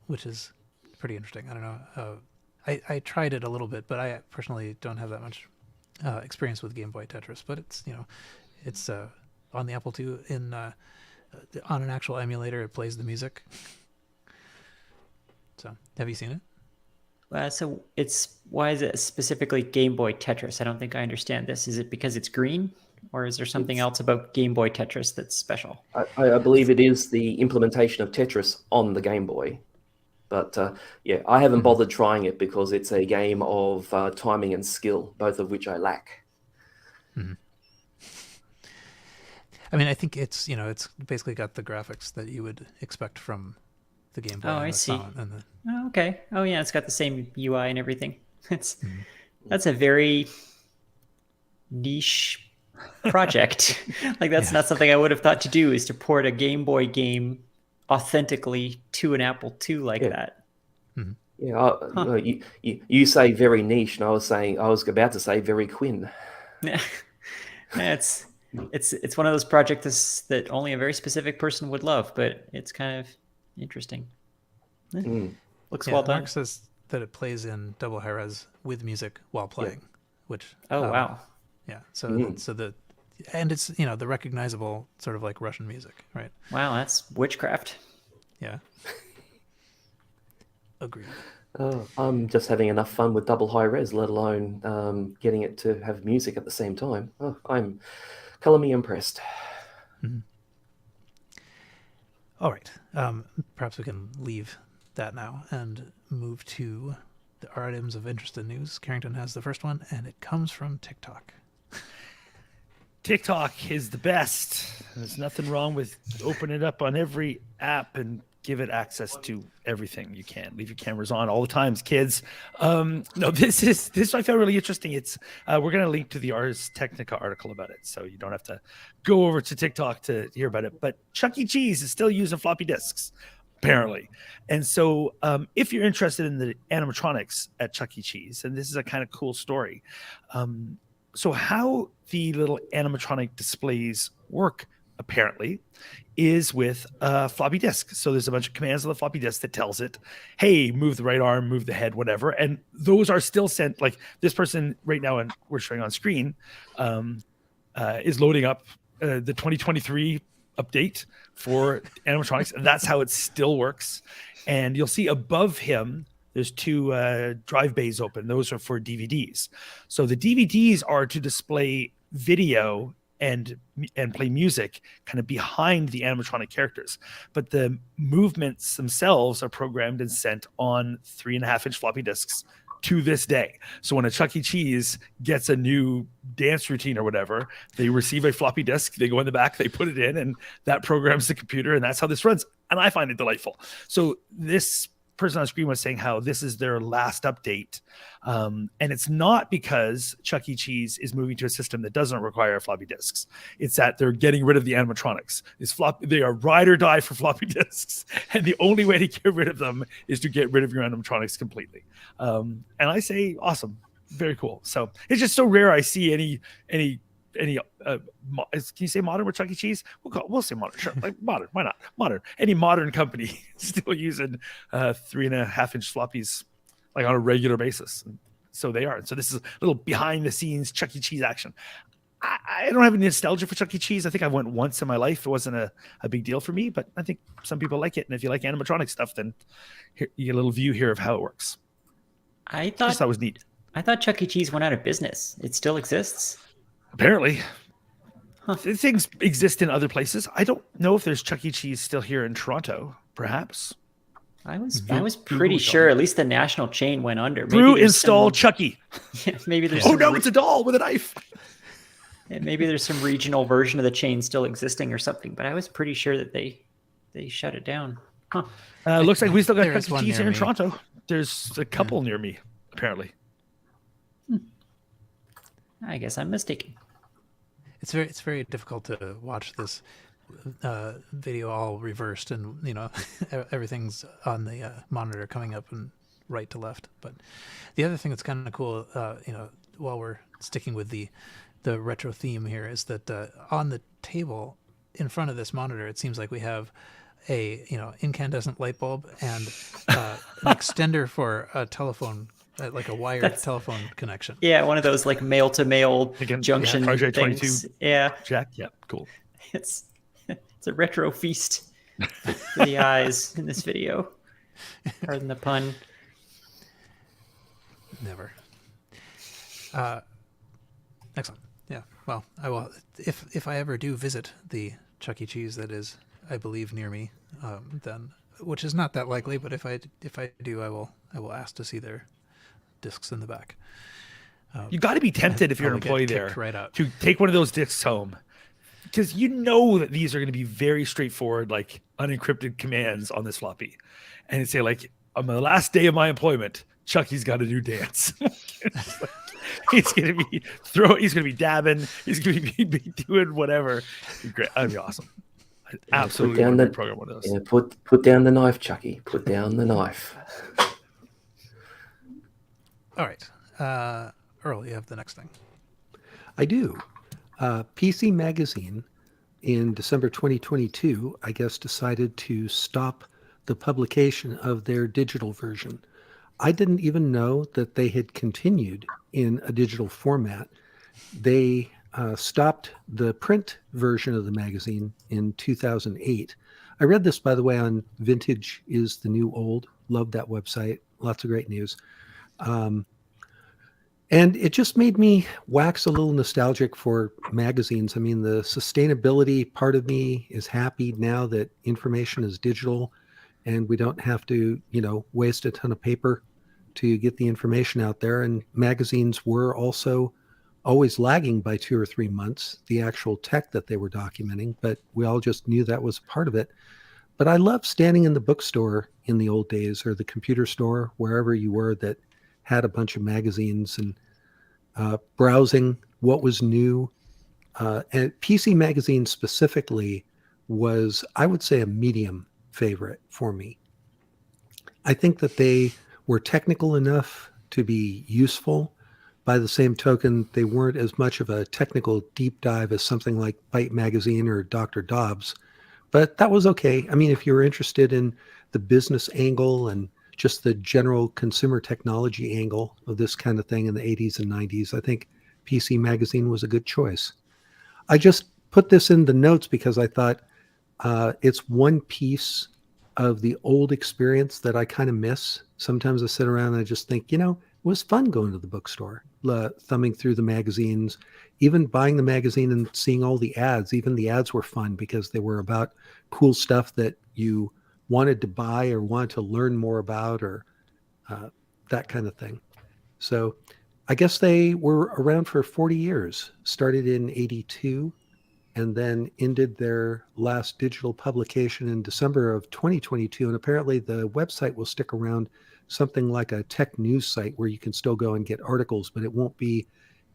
which is pretty interesting. I don't know. I tried it a little bit, but I personally don't have that much experience with Game Boy Tetris. But it's it's on the Apple II on an actual emulator. It plays the music. So, have you seen it? So why is it specifically Game Boy Tetris? I don't think I understand this. Is it because it's green, or is there something else about Game Boy Tetris that's special? I believe it is the implementation of Tetris on the Game Boy. But I haven't bothered trying it because it's a game of timing and skill, both of which I lack. Mm-hmm. I mean, I think it's basically got the graphics that you would expect from the Game Boy. Oh, I see. Oh, okay. Oh, yeah, it's got the same UI and everything. That's a very niche project. Like that's not something I would have thought to do, is to port a Game Boy game authentically to an Apple II like that. Mm-hmm. Yeah, you say very niche, and I was about to say very Quinn. Yeah, it's one of those projects that only a very specific person would love, but it's kind of interesting. Looks well done. Mark says that it plays in double high res with music while playing, which wow. Yeah, so and it's the recognizable sort of like Russian music, right? Wow, that's witchcraft. Yeah. Agreed. I'm just having enough fun with double high res, let alone getting it to have music at the same time. I'm color me impressed. Mm-hmm. All right. Perhaps we can leave that now and move to our items of interest and news. Carrington has the first one, and it comes from TikTok. TikTok is the best. There's nothing wrong with open it up on every app and give it access to everything you can. Leave your cameras on all the times, kids. This I found really interesting. It's we're going to link to the Ars Technica article about it, so you don't have to go over to TikTok to hear about it. But Chuck E. Cheese is still using floppy disks. apparently. And so if you're interested in the animatronics at Chuck E. Cheese, and this is a kind of cool story. So how the little animatronic displays work, apparently, is with a floppy disk. So there's a bunch of commands on the floppy disk that tells it, hey, move the right arm, move the head, whatever. And those are still sent, like this person right now, and we're showing on screen, is loading up the 2023 update for animatronics. And that's how it still works. And you'll see above him, there's two drive bays open. Those are for DVDs. So the DVDs are to display video and play music kind of behind the animatronic characters. But the movements themselves are programmed and sent on 3.5-inch floppy disks to this day. So when a Chuck E. Cheese gets a new dance routine or whatever, they receive a floppy disk, they go in the back, they put it in, and that programs the computer, and that's how this runs. And I find it delightful. So this person on screen was saying how this is their last update. And it's not because Chuck E. Cheese is moving to a system that doesn't require floppy disks. It's that they're getting rid of the animatronics. They are ride or die for floppy disks. And the only way to get rid of them is to get rid of your animatronics completely. And I say, awesome. Very cool. So it's just so rare I see any can you say modern with Chuck E. Cheese? We'll say modern. Sure, like modern. Why not? Modern. Any modern company still using 3.5-inch floppies like on a regular basis. And so they are. So this is a little behind the scenes Chuck E. Cheese action. I don't have any nostalgia for Chuck E. Cheese. I think I went once in my life. It wasn't a big deal for me, but I think some people like it. And if you like animatronic stuff, then here, you get a little view here of how it works. I thought that was neat. I thought Chuck E. Cheese went out of business. It still exists. Apparently. Things exist in other places. I don't know if there's Chuck E. Cheese still here in Toronto, perhaps. I was pretty sure at least the national chain went under. Brew install Chucky. Yeah, maybe there's it's a doll with a knife. Maybe there's some regional version of the chain still existing or something, but I was pretty sure that they shut it down. Huh. Looks like we still got There's Chuck E. one Cheese near here in me. Toronto. There's a couple near me, apparently. I guess I'm mistaken. It's very difficult to watch this video all reversed, and everything's on the monitor coming up and right to left. But the other thing that's kind of cool, while we're sticking with the retro theme here, is that on the table in front of this monitor, it seems like we have a incandescent light bulb and an extender for a telephone. Like a wired telephone connection. Yeah, one of those like male to male junction RJ22 things. Yeah, Jack. Yeah, cool. It's a retro feast for the eyes in this video. Pardon the pun. Never. Excellent. Yeah. Well, I will if I ever do visit the Chuck E. Cheese that is, I believe, near me, then, which is not that likely, but if I do, I will ask to see their discs in the back. You got to be tempted if you're an employee there to take one of those discs home, because you know that these are going to be very straightforward, like unencrypted commands on this floppy, and say like, on the last day of my employment, Chucky's got a new dance. He's going to be he's going to be dabbing, he's going to be doing whatever. Great. That'd be awesome. I'd absolutely want to program one of those. Yeah, put down the knife, Chucky. Put down the knife. All right. Earl, you have the next thing. I do. PC Magazine in December 2022, I guess, decided to stop the publication of their digital version. I didn't even know that they had continued in a digital format. They stopped the print version of the magazine in 2008. I read this, by the way, on Vintage is the New Old. Love that website. Lots of great news. And it just made me wax a little nostalgic for magazines. I mean, the sustainability part of me is happy now that information is digital and we don't have to, waste a ton of paper to get the information out there. And magazines were also always lagging by 2 or 3 months, the actual tech that they were documenting, but we all just knew that was part of it. But I love standing in the bookstore in the old days, or the computer store, wherever you were, that had a bunch of magazines, and browsing what was new. And PC Magazine specifically was, I would say, a medium favorite for me. I think that they were technical enough to be useful. By the same token, they weren't as much of a technical deep dive as something like Byte Magazine or Dr. Dobbs, but that was okay. I mean, if you're interested in the business angle and just the general consumer technology angle of this kind of thing in the 80s and 90s, I think PC Magazine was a good choice. I just put this in the notes because I thought it's one piece of the old experience that I kind of miss. Sometimes I sit around and I just think, it was fun going to the bookstore, thumbing through the magazines, even buying the magazine and seeing all the ads. Even the ads were fun because they were about cool stuff that you wanted to buy or wanted to learn more about, or that kind of thing. So I guess they were around for 40 years, started in 82, and then ended their last digital publication in December of 2022. And apparently the website will stick around, something like a tech news site where you can still go and get articles, but it won't be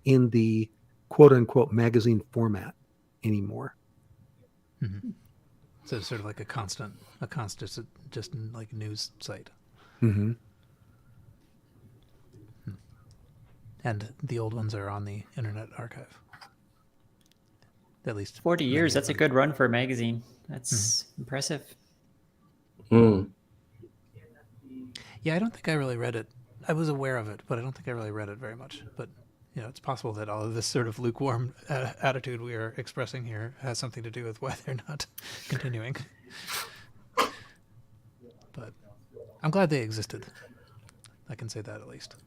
in the quote unquote magazine format anymore. Mm-hmm. So it's sort of like a constant, just like news site. Mm-hmm. And the old ones are on the Internet Archive. At least 40 years. That's a good run for a magazine. That's impressive. Mm. Yeah, I don't think I really read it. I was aware of it, but I don't think I really read it very much. But it's possible that all of this sort of lukewarm attitude we are expressing here has something to do with why they're not continuing. But I'm glad they existed. I can say that at least.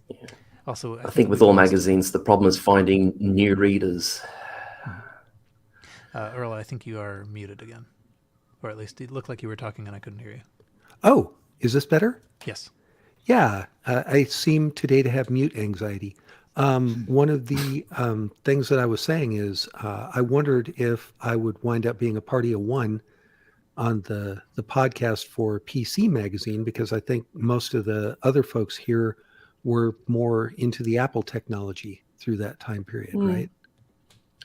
Yeah. Also, I think with all magazines, the problem is finding new readers. Earl, I think you are muted again. Or at least it looked like you were talking and I couldn't hear you. Oh, is this better? Yes. Yeah, I seem today to have mute anxiety. One of the things that I was saying is I wondered if I would wind up being a party of one on the podcast for PC Magazine, because I think most of the other folks here were more into the Apple technology through that time period, right?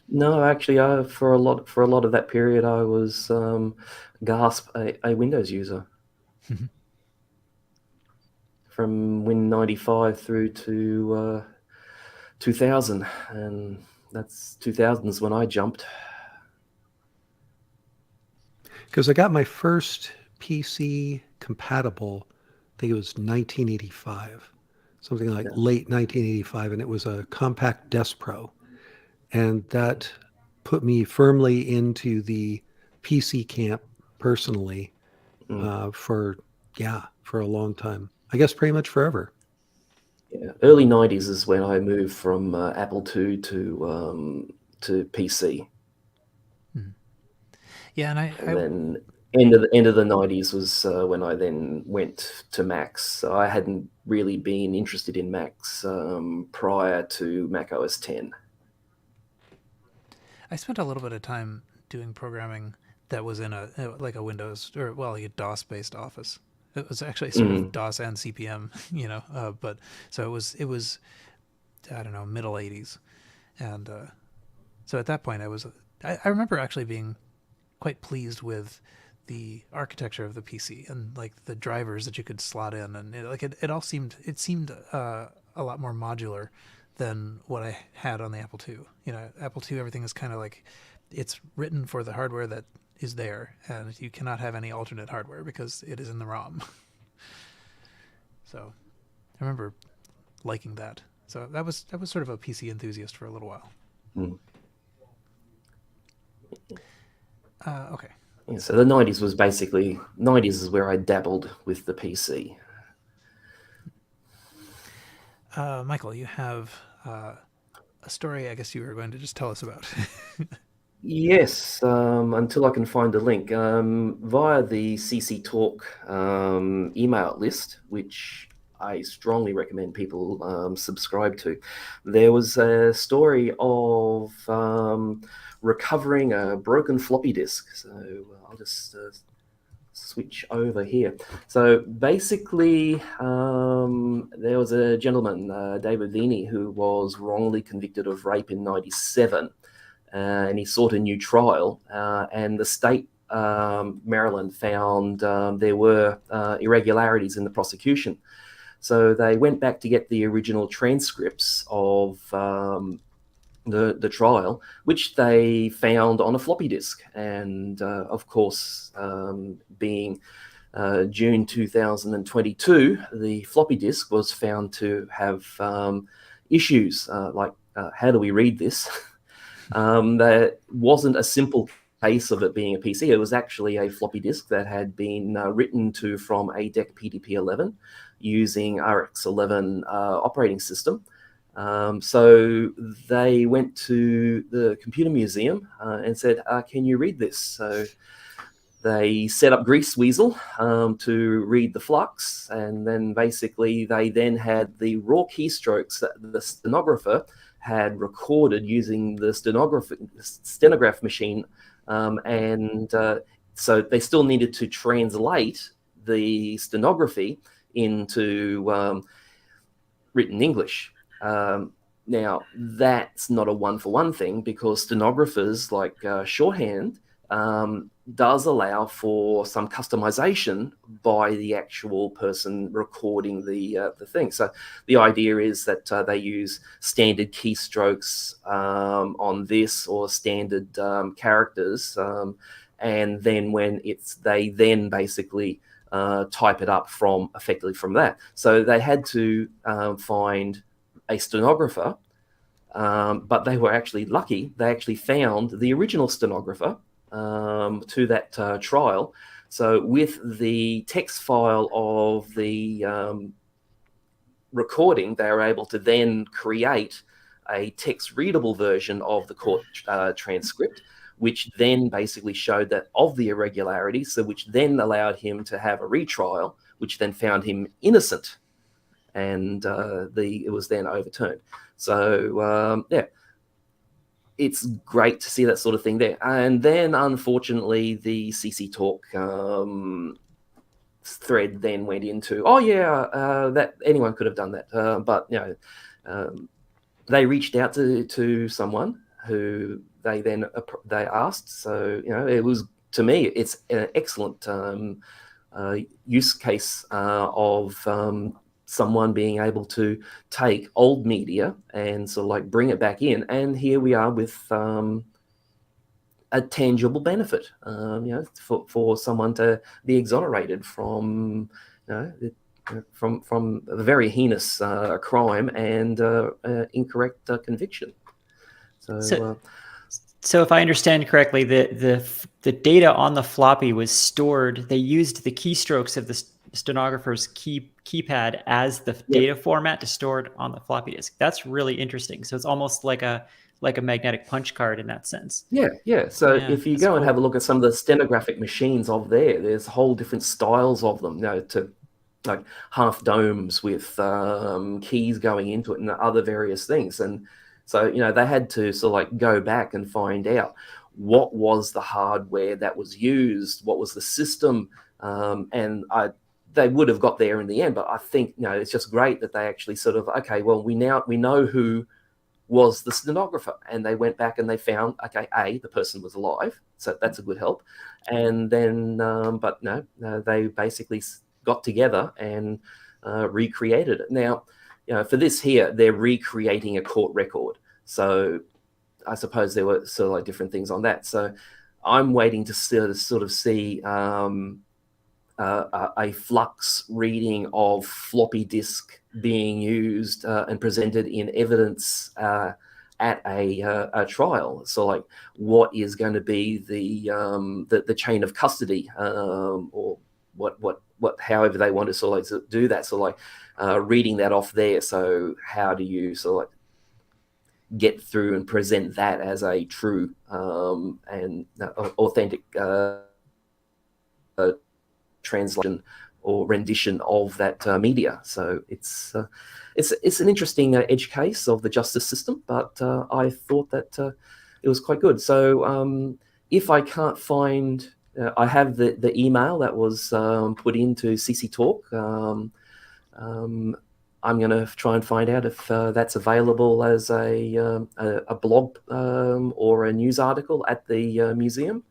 No, actually, for a lot of that period, I was a Windows user. From Win 95 through to 2000, and that's 2000s when I jumped. Because I got my first PC compatible, I think it was 1985, something like late 1985, and it was a Compact Desk Pro. And that put me firmly into the PC camp personally for a long time. I guess pretty much forever. Yeah, early 90s is when I moved from Apple II to PC. Yeah, and then end of the 90s was when I then went to Macs. So I hadn't really been interested in Macs prior to Mac OS X. I spent a little bit of time doing programming that was in a Windows or a DOS-based office. It was actually sort of DOS and CP/M, but so it was I don't know, middle 80s, and so at that point I remember actually being quite pleased with the architecture of the PC and like the drivers that you could slot in, and it all seemed a lot more modular than what I had on the Apple II. Apple II, everything is kind of like it's written for the hardware that is there, and you cannot have any alternate hardware because it is in the ROM. So I remember liking that. So that was sort of a PC enthusiast for a little while. Okay. Yeah, so the 90s was basically, 90s is where I dabbled with the PC. Michael, you have a story I guess you were going to just tell us about. Yes, until I can find a link. Via the CC Talk email list, which I strongly recommend people subscribe to, there was a story of recovering a broken floppy disk. So I'll just switch over here. So basically, there was a gentleman, David Vini, who was wrongly convicted of rape in '97. And he sought a new trial, and the state Maryland found there were irregularities in the prosecution. So they went back to get the original transcripts of the trial, which they found on a floppy disk. And of course, being June 2022, the floppy disk was found to have issues like how do we read this? There wasn't a simple case of it being a PC. It was actually a floppy disk that had been written to from a DEC PDP-11 using RX-11 operating system. So they went to the computer museum and said, can you read this? So they set up Grease Weasel to read the flux, and then basically they then had the raw keystrokes that the stenographer had recorded using the stenograph machine, and so they still needed to translate the stenography into written English. Now, that's not a one-for-one thing, because stenographers, like shorthand, does allow for some customization by the actual person recording the thing. So the idea is that they use standard keystrokes on this, or standard characters, and then when they then basically type it up effectively from that. So they had to find a stenographer, but they were actually lucky. They actually found the original stenographer to that trial. So with the text file of the recording, they were able to then create a text readable version of the court transcript, which then basically showed that of the irregularities, so which then allowed him to have a retrial, which then found him innocent, and it was then overturned. So yeah, it's great to see that sort of thing there. And then unfortunately the CC Talk thread then went into, that anyone could have done that, but they reached out to someone who they asked. So it was, to me, it's an excellent use case of someone being able to take old media and sort of like bring it back in, and here we are with a tangible benefit, for someone to be exonerated from from a very heinous crime and incorrect conviction. So if I understand correctly, the data on the floppy was stored. They used the keystrokes of the stenographer's keypad as the data format to store it on the floppy disk. That's really interesting. So it's almost like a magnetic punch card in that sense. Yeah. So if you go and have a look at some of the stenographic machines there's whole different styles of them, to like half domes with keys going into it and other various things. And so, they had to sort of like go back and find out what was the hardware that was used, what was the system, and they would have got there in the end. But I think, it's just great that they actually sort of, okay, well, we know who was the stenographer, and they went back and they found, okay, the person was alive, so that's a good help. And then, they basically got together and recreated it. Now, for this here, they're recreating a court record. So I suppose there were sort of like different things on that. So I'm waiting to sort of see a flux reading of floppy disk being used and presented in evidence at a trial. So like, what is going to be the chain of custody, or what however they want to sort of like do that. So like reading that off there. So how do you sort of like get through and present that as a true and authentic translation or rendition of that media? So it's an interesting edge case of the justice system, but I thought that it was quite good. So if I can't find, I have the email that was put into CC Talk. I'm going to try and find out if that's available as a blog or a news article at the museum.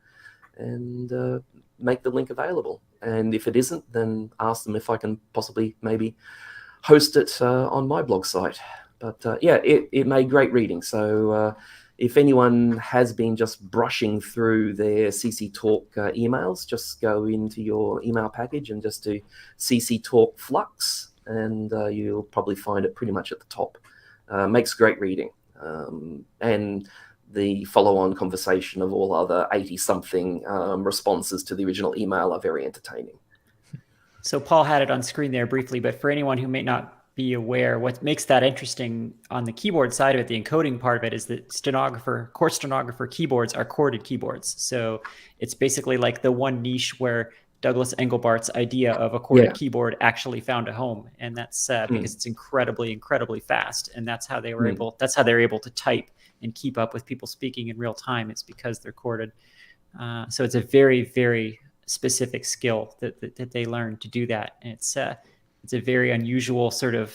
and make the link available. And if it isn't, then ask them if I can possibly maybe host it on my blog site. But it made great reading. So if anyone has been just brushing through their CC Talk emails, just go into your email package and just do CC Talk Flux, and you'll probably find it pretty much at the top. Makes great reading. And the follow-on conversation of all other 80-something responses to the original email are very entertaining. So Paul had it on screen there briefly, but for anyone who may not be aware, what makes that interesting on the keyboard side of it, the encoding part of it, is that court stenographer keyboards are corded keyboards. So it's basically like the one niche where Douglas Engelbart's idea of a corded keyboard actually found a home, and that's because it's incredibly, incredibly fast, and that's how they were able. That's how they're able to type and keep up with people speaking in real time. It's because they're corded. So it's a very, very specific skill that they learn to do that. And it's a very unusual sort of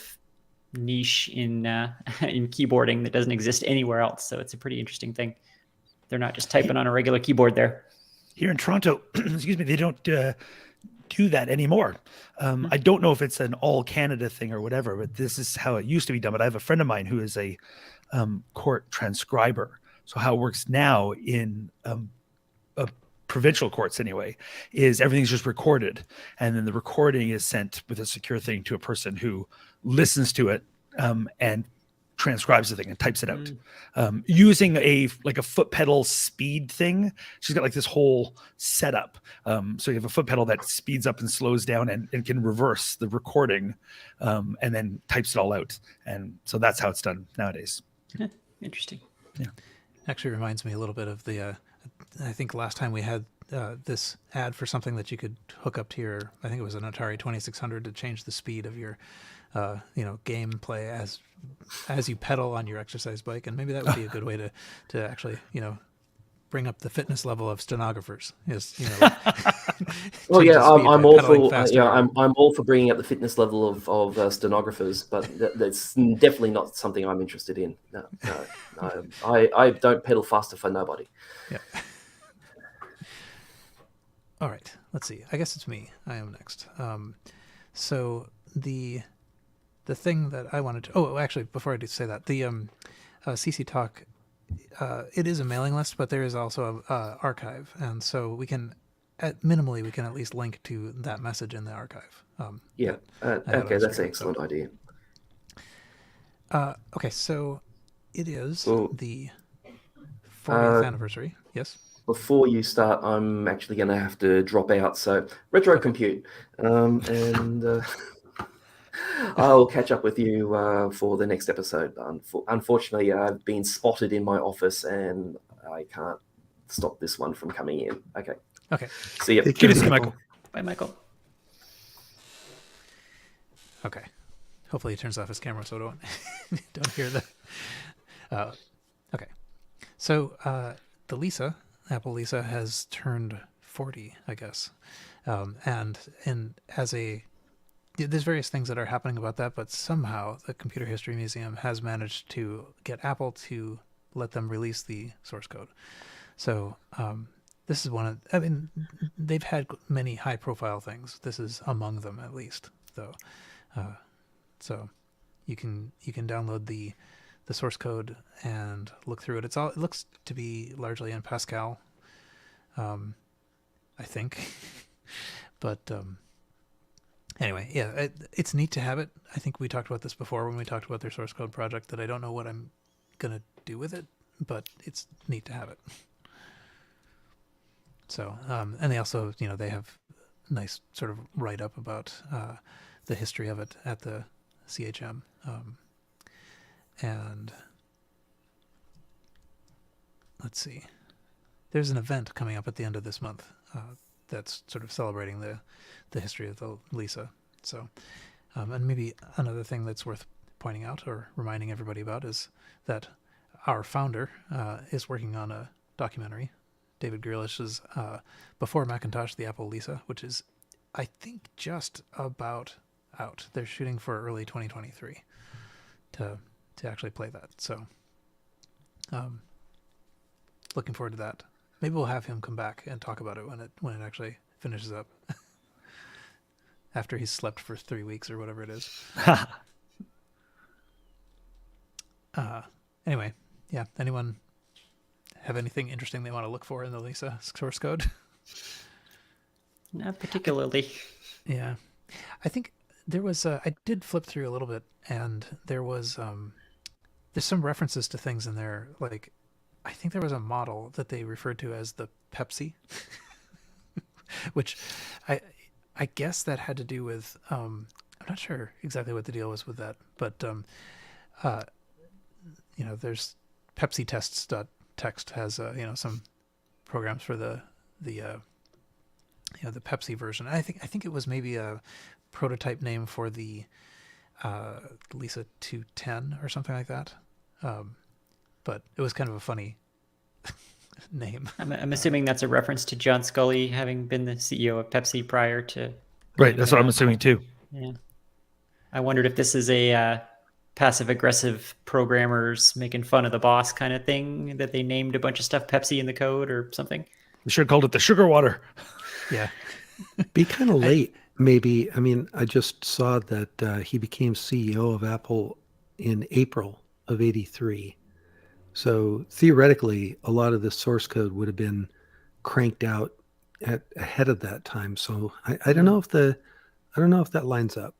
niche in keyboarding that doesn't exist anywhere else. So it's a pretty interesting thing. They're not just typing on a regular keyboard there. Here in Toronto, excuse me, they don't do that anymore. I don't know if it's an all Canada thing or whatever, but this is how it used to be done. But I have a friend of mine who is a court transcriber. So how it works now in provincial courts anyway is everything's just recorded, and then the recording is sent with a secure thing to a person who listens to it and transcribes the thing and types it out using a foot pedal speed thing. She's got like this whole setup. So you have a foot pedal that speeds up and slows down and can reverse the recording and then types it all out. And so that's how it's done nowadays. Interesting. Yeah. Actually reminds me a little bit of the, I think last time we had this ad for something that you could hook up to your, I think it was an Atari 2600 to change the speed of your, gameplay as you pedal on your exercise bike. And maybe that would be a good way to actually, bring up the fitness level of stenographers. Well, yeah, I'm all for I'm all for bringing up the fitness level of stenographers, but that's definitely not something I'm interested in. No, I don't pedal faster for nobody. Yeah. All right, let's see. I guess it's me. I am next. So the thing that I wanted to... Oh, actually, before I do say that, the CC Talk, it is a mailing list, but there is also a archive. And so we can, minimally, we can at least link to that message in the archive. Okay, that's an excellent idea. Okay, so it is the 40th anniversary. Yes? Before you start, I'm actually going to have to drop out. So, Retrocompute. And I'll catch up with you for the next episode. Unfortunately, I've been spotted in my office and I can't stop this one from coming in. Okay. See you. Good to see you, Michael. Bye, Michael. Okay. Hopefully he turns off his camera so don't hear the... Okay. So the Lisa, Apple Lisa, has turned 40, I guess. And as there's various things that are happening about that, but somehow the Computer History Museum has managed to get Apple to let them release the source code. So this is they've had many high-profile things. This is among them, at least, though. So you can download the source code and look through it. It looks to be largely in Pascal, I think. But anyway, yeah, it's neat to have it. I think we talked about this before when we talked about their source code project, that I don't know what I'm going to do with it, but it's neat to have it. So, and they also, they have nice sort of write-up about the history of it at the CHM. And let's see, there's an event coming up at the end of this month that's sort of celebrating the history of the Lisa. So, and maybe another thing that's worth pointing out or reminding everybody about is that our founder is working on a documentary, David Grealish's Before Macintosh, the Apple Lisa, which is, I think, just about out. They're shooting for early 2023 to actually play that. So looking forward to that. Maybe we'll have him come back and talk about it when it actually finishes up. After he's slept for 3 weeks or whatever it is. Anyway, yeah. Anyone have anything interesting they want to look for in the Lisa source code? Not particularly. Yeah. I think there was, I did flip through a little bit, and there was, there's some references to things in there. Like, I think there was a model that they referred to as the Pepsi, which I guess that had to do with, I'm not sure exactly what the deal was with that, but, there's Pepsi tests.txt has, some programs for the Pepsi version. I think it was maybe a prototype name for the Lisa 210 or something like that. But it was kind of a funny name. I'm assuming that's a reference to John Scully having been the CEO of Pepsi prior to. Right, that's what I'm assuming too. Yeah. I wondered if this is a passive-aggressive programmers making fun of the boss kind of thing, that they named a bunch of stuff Pepsi in the code or something. We should have called it the sugar water. Yeah. Be kind of late, maybe. I mean, I just saw that he became CEO of Apple in April of '83. So theoretically, a lot of this source code would have been cranked out ahead of that time. So I don't know if that lines up.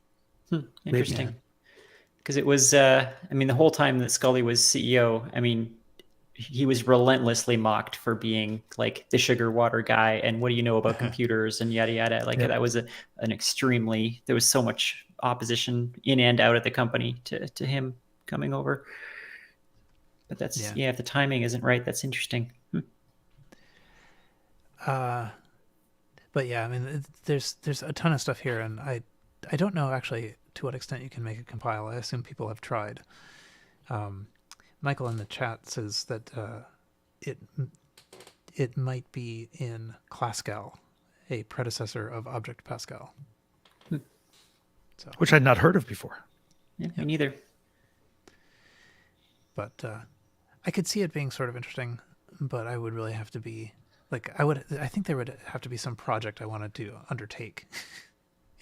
Interesting. Because it was, the whole time that Scully was CEO, he was relentlessly mocked for being like the sugar water guy and what do you know about computers and yada yada. Like that was an extremely, there was so much opposition in and out of the company to him coming over. But that's if the timing isn't right, that's interesting. But yeah, there's a ton of stuff here, and I don't know actually to what extent you can make a compile. I assume people have tried. Michael in the chat says that it might be in Clascal, a predecessor of Object Pascal. So, which I'd not heard of before. Yeah, me neither. But I could see it being sort of interesting, but I would really have to be I think there would have to be some project I wanted to undertake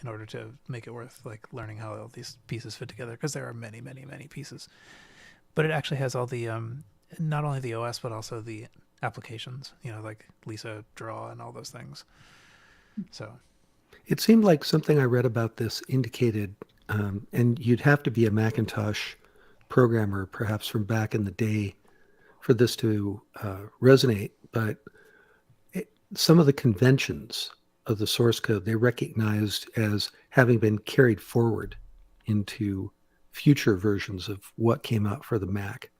in order to make it worth learning how all these pieces fit together, because there are many, many, many pieces. But it actually has all the not only the OS but also the applications, like Lisa Draw and all those things. So it seemed like something I read about this indicated, and you'd have to be a Macintosh programmer perhaps from back in the day for this to resonate, but some of the conventions of the source code they recognized as having been carried forward into future versions of what came out for the Mac.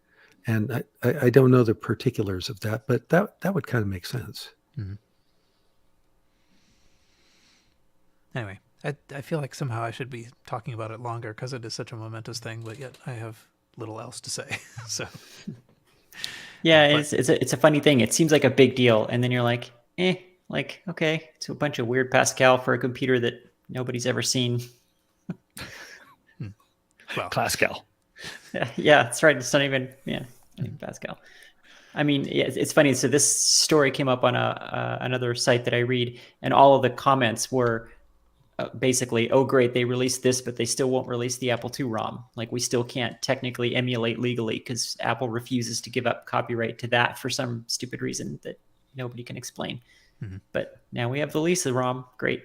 And I don't know the particulars of that, but that would kind of make sense. Mm-hmm. Anyway, I feel like somehow I should be talking about it longer because it is such a momentous thing, but yet I have little else to say. So yeah, it's a funny thing. It seems like a big deal, and then you're like, okay, it's a bunch of weird Pascal for a computer that nobody's ever seen. Well, Pascal. Yeah, that's right. It's not even Pascal. It's funny. So this story came up on another site that I read, and all of the comments were basically, oh great, they released this, but they still won't release the Apple II ROM. Like, we still can't technically emulate legally because Apple refuses to give up copyright to that for some stupid reason that nobody can explain. Mm-hmm. But now we have the Lisa ROM. Great.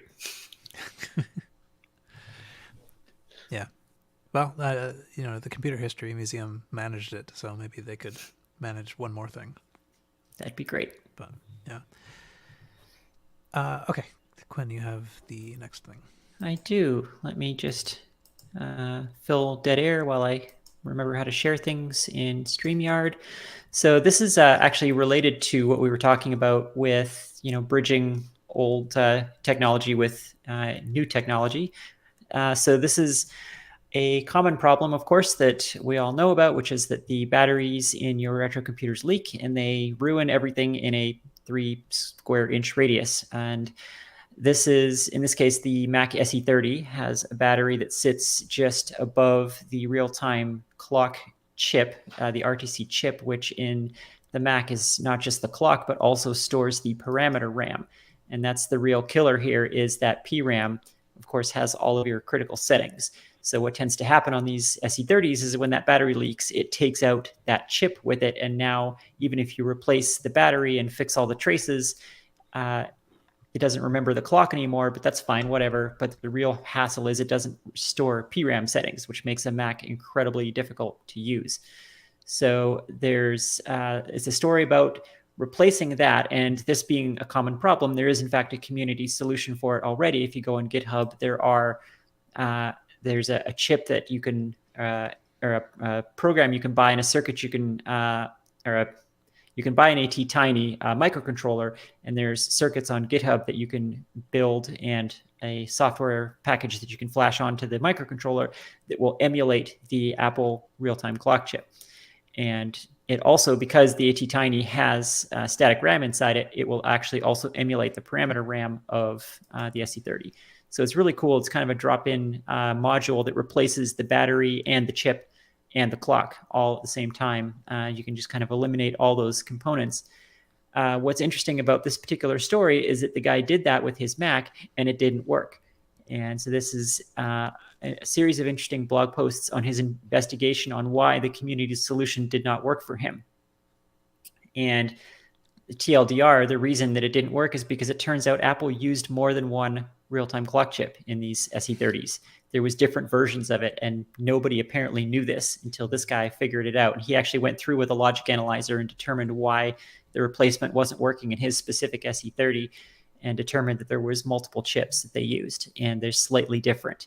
Yeah. Well, the Computer History Museum managed it, so maybe they could manage one more thing. That'd be great. But yeah. Okay, Quinn, you have the next thing. I do. Let me just fill dead air while I remember how to share things in StreamYard. So this is actually related to what we were talking about with, bridging old technology with new technology. So this is a common problem, of course, that we all know about, which is that the batteries in your retro computers leak and they ruin everything in a 3 square inch radius. And this is, in this case, the Mac SE30 has a battery that sits just above the real-time clock chip, the RTC chip, which in the Mac is not just the clock, but also stores the parameter RAM. And that's the real killer here, is that PRAM, of course, has all of your critical settings. So what tends to happen on these SE30s is when that battery leaks, it takes out that chip with it. And now, even if you replace the battery and fix all the traces, it doesn't remember the clock anymore, but that's fine, whatever. But the real hassle is it doesn't store PRAM settings, which makes a Mac incredibly difficult to use. So it's a story about replacing that, and this being a common problem. There is in fact a community solution for it already. If you go on GitHub, there's a chip that you can, or a program you can buy, and a circuit you can, you can buy an ATtiny microcontroller, and there's circuits on GitHub that you can build, and a software package that you can flash onto the microcontroller that will emulate the Apple real-time clock chip. And it also, because the ATtiny has static RAM inside it, it will actually also emulate the parameter RAM of the SE30. So it's really cool. It's kind of a drop-in module that replaces the battery and the chip and the clock all at the same time. You can just kind of eliminate all those components. What's interesting about this particular story is that the guy did that with his Mac and it didn't work. And so this is a series of interesting blog posts on his investigation on why the community solution did not work for him. And TLDR, the reason that it didn't work is because it turns out Apple used more than one real-time clock chip in these SE30s. There was different versions of it, and nobody apparently knew this until this guy figured it out. And he actually went through with a logic analyzer and determined why the replacement wasn't working in his specific SE30, and determined that there was multiple chips that they used, and they're slightly different.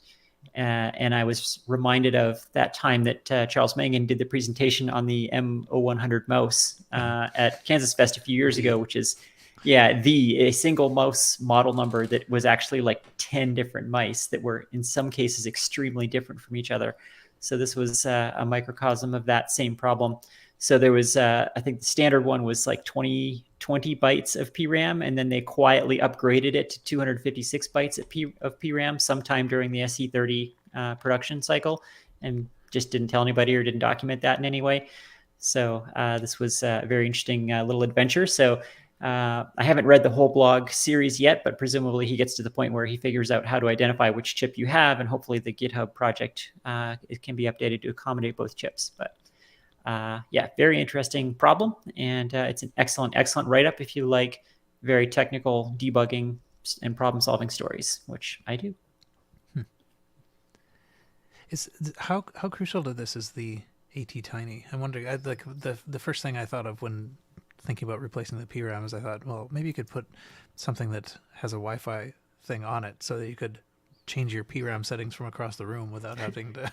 And I was reminded of that time that Charles Mangan did the presentation on the M0100 mouse at Kansas Fest a few years ago, which is, a single mouse model number that was actually like 10 different mice that were in some cases extremely different from each other. So this was a microcosm of that same problem. So there was, I think the standard one was like 20 bytes of PRAM, and then they quietly upgraded it to 256 bytes of PRAM sometime during the SE30 production cycle, and just didn't tell anybody or didn't document that in any way. So this was a very interesting little adventure. So I haven't read the whole blog series yet, but presumably he gets to the point where he figures out how to identify which chip you have, and hopefully the GitHub project it can be updated to accommodate both chips. But very interesting problem, and it's an excellent write-up if you like very technical debugging and problem-solving stories, which I do. How crucial to this is the ATtiny? I'm wondering. Like the first thing I thought of when thinking about replacing the PRAM is I thought, well, maybe you could put something that has a Wi-Fi thing on it so that you could change your PRAM settings from across the room without having to.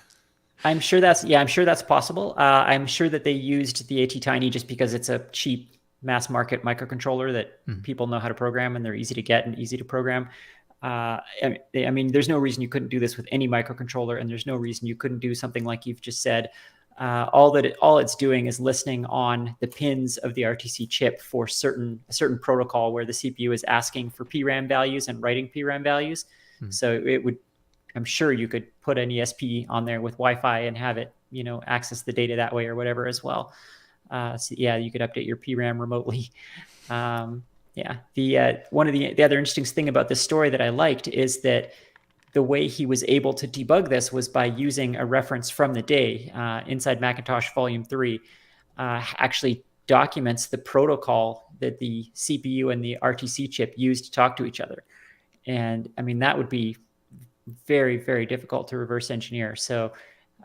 I'm sure that's possible. I'm sure that they used the ATtiny just because it's a cheap mass market microcontroller that people know how to program, and they're easy to get and easy to program. I mean, there's no reason you couldn't do this with any microcontroller, and there's no reason you couldn't do something like you've just said. All it's doing is listening on the pins of the RTC chip for a certain protocol where the CPU is asking for PRAM values and writing PRAM values. So I'm sure you could put an ESP on there with Wi-Fi and have it, access the data that way or whatever as well. You could update your PRAM remotely. One of the other interesting thing about this story that I liked is that the way he was able to debug this was by using a reference from the day. Inside Macintosh Volume 3 actually documents the protocol that the CPU and the RTC chip used to talk to each other. And I mean, that would be very, very difficult to reverse engineer. So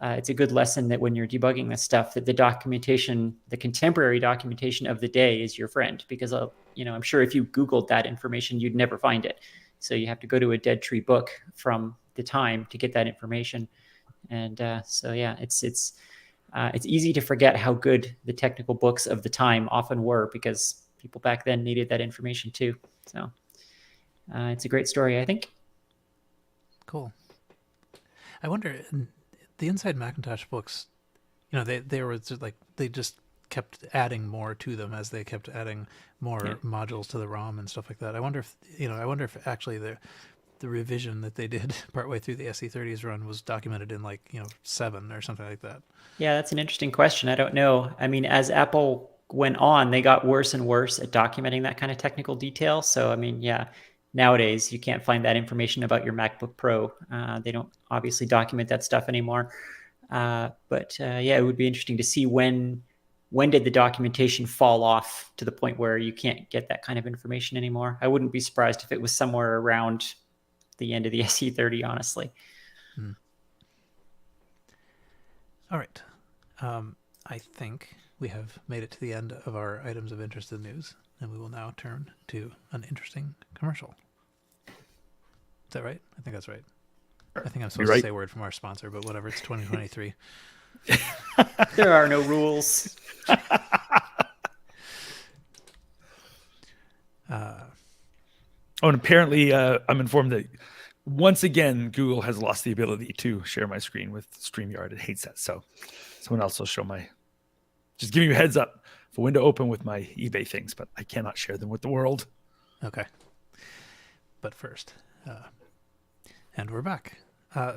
it's a good lesson that when you're debugging this stuff, that the contemporary documentation of the day is your friend, because I'm sure if you Googled that information, you'd never find it. So you have to go to a dead tree book from the time to get that information. And it's easy to forget how good the technical books of the time often were, because people back then needed that information too. So it's a great story, I think. Cool. I wonder, the Inside Macintosh books, they were just like, they just kept adding more to them as they kept adding more modules to the ROM and stuff like that. I wonder if actually the revision that they did partway through the SE30's run was documented in 7 or something like that. Yeah, that's an interesting question. I don't know. I mean, as Apple went on, they got worse and worse at documenting that kind of technical detail. So, I mean, yeah, nowadays you can't find that information about your MacBook Pro. They don't obviously document that stuff anymore. But yeah, it would be interesting to see when did the documentation fall off to the point where you can't get that kind of information anymore. I wouldn't be surprised if it was somewhere around the end of the SE30, honestly. All right. I think we have made it to the end of our items of interest in news, and we will now turn to an interesting commercial. Is that right? I think that's right. I think I'm supposed to say a word from our sponsor, but whatever. It's 2023. There are no rules. And apparently I'm informed that once again, Google has lost the ability to share my screen with StreamYard. It hates that. So someone else will show just giving you a heads up. A window open with my eBay things, but I cannot share them with the world. Okay. But first, and we're back.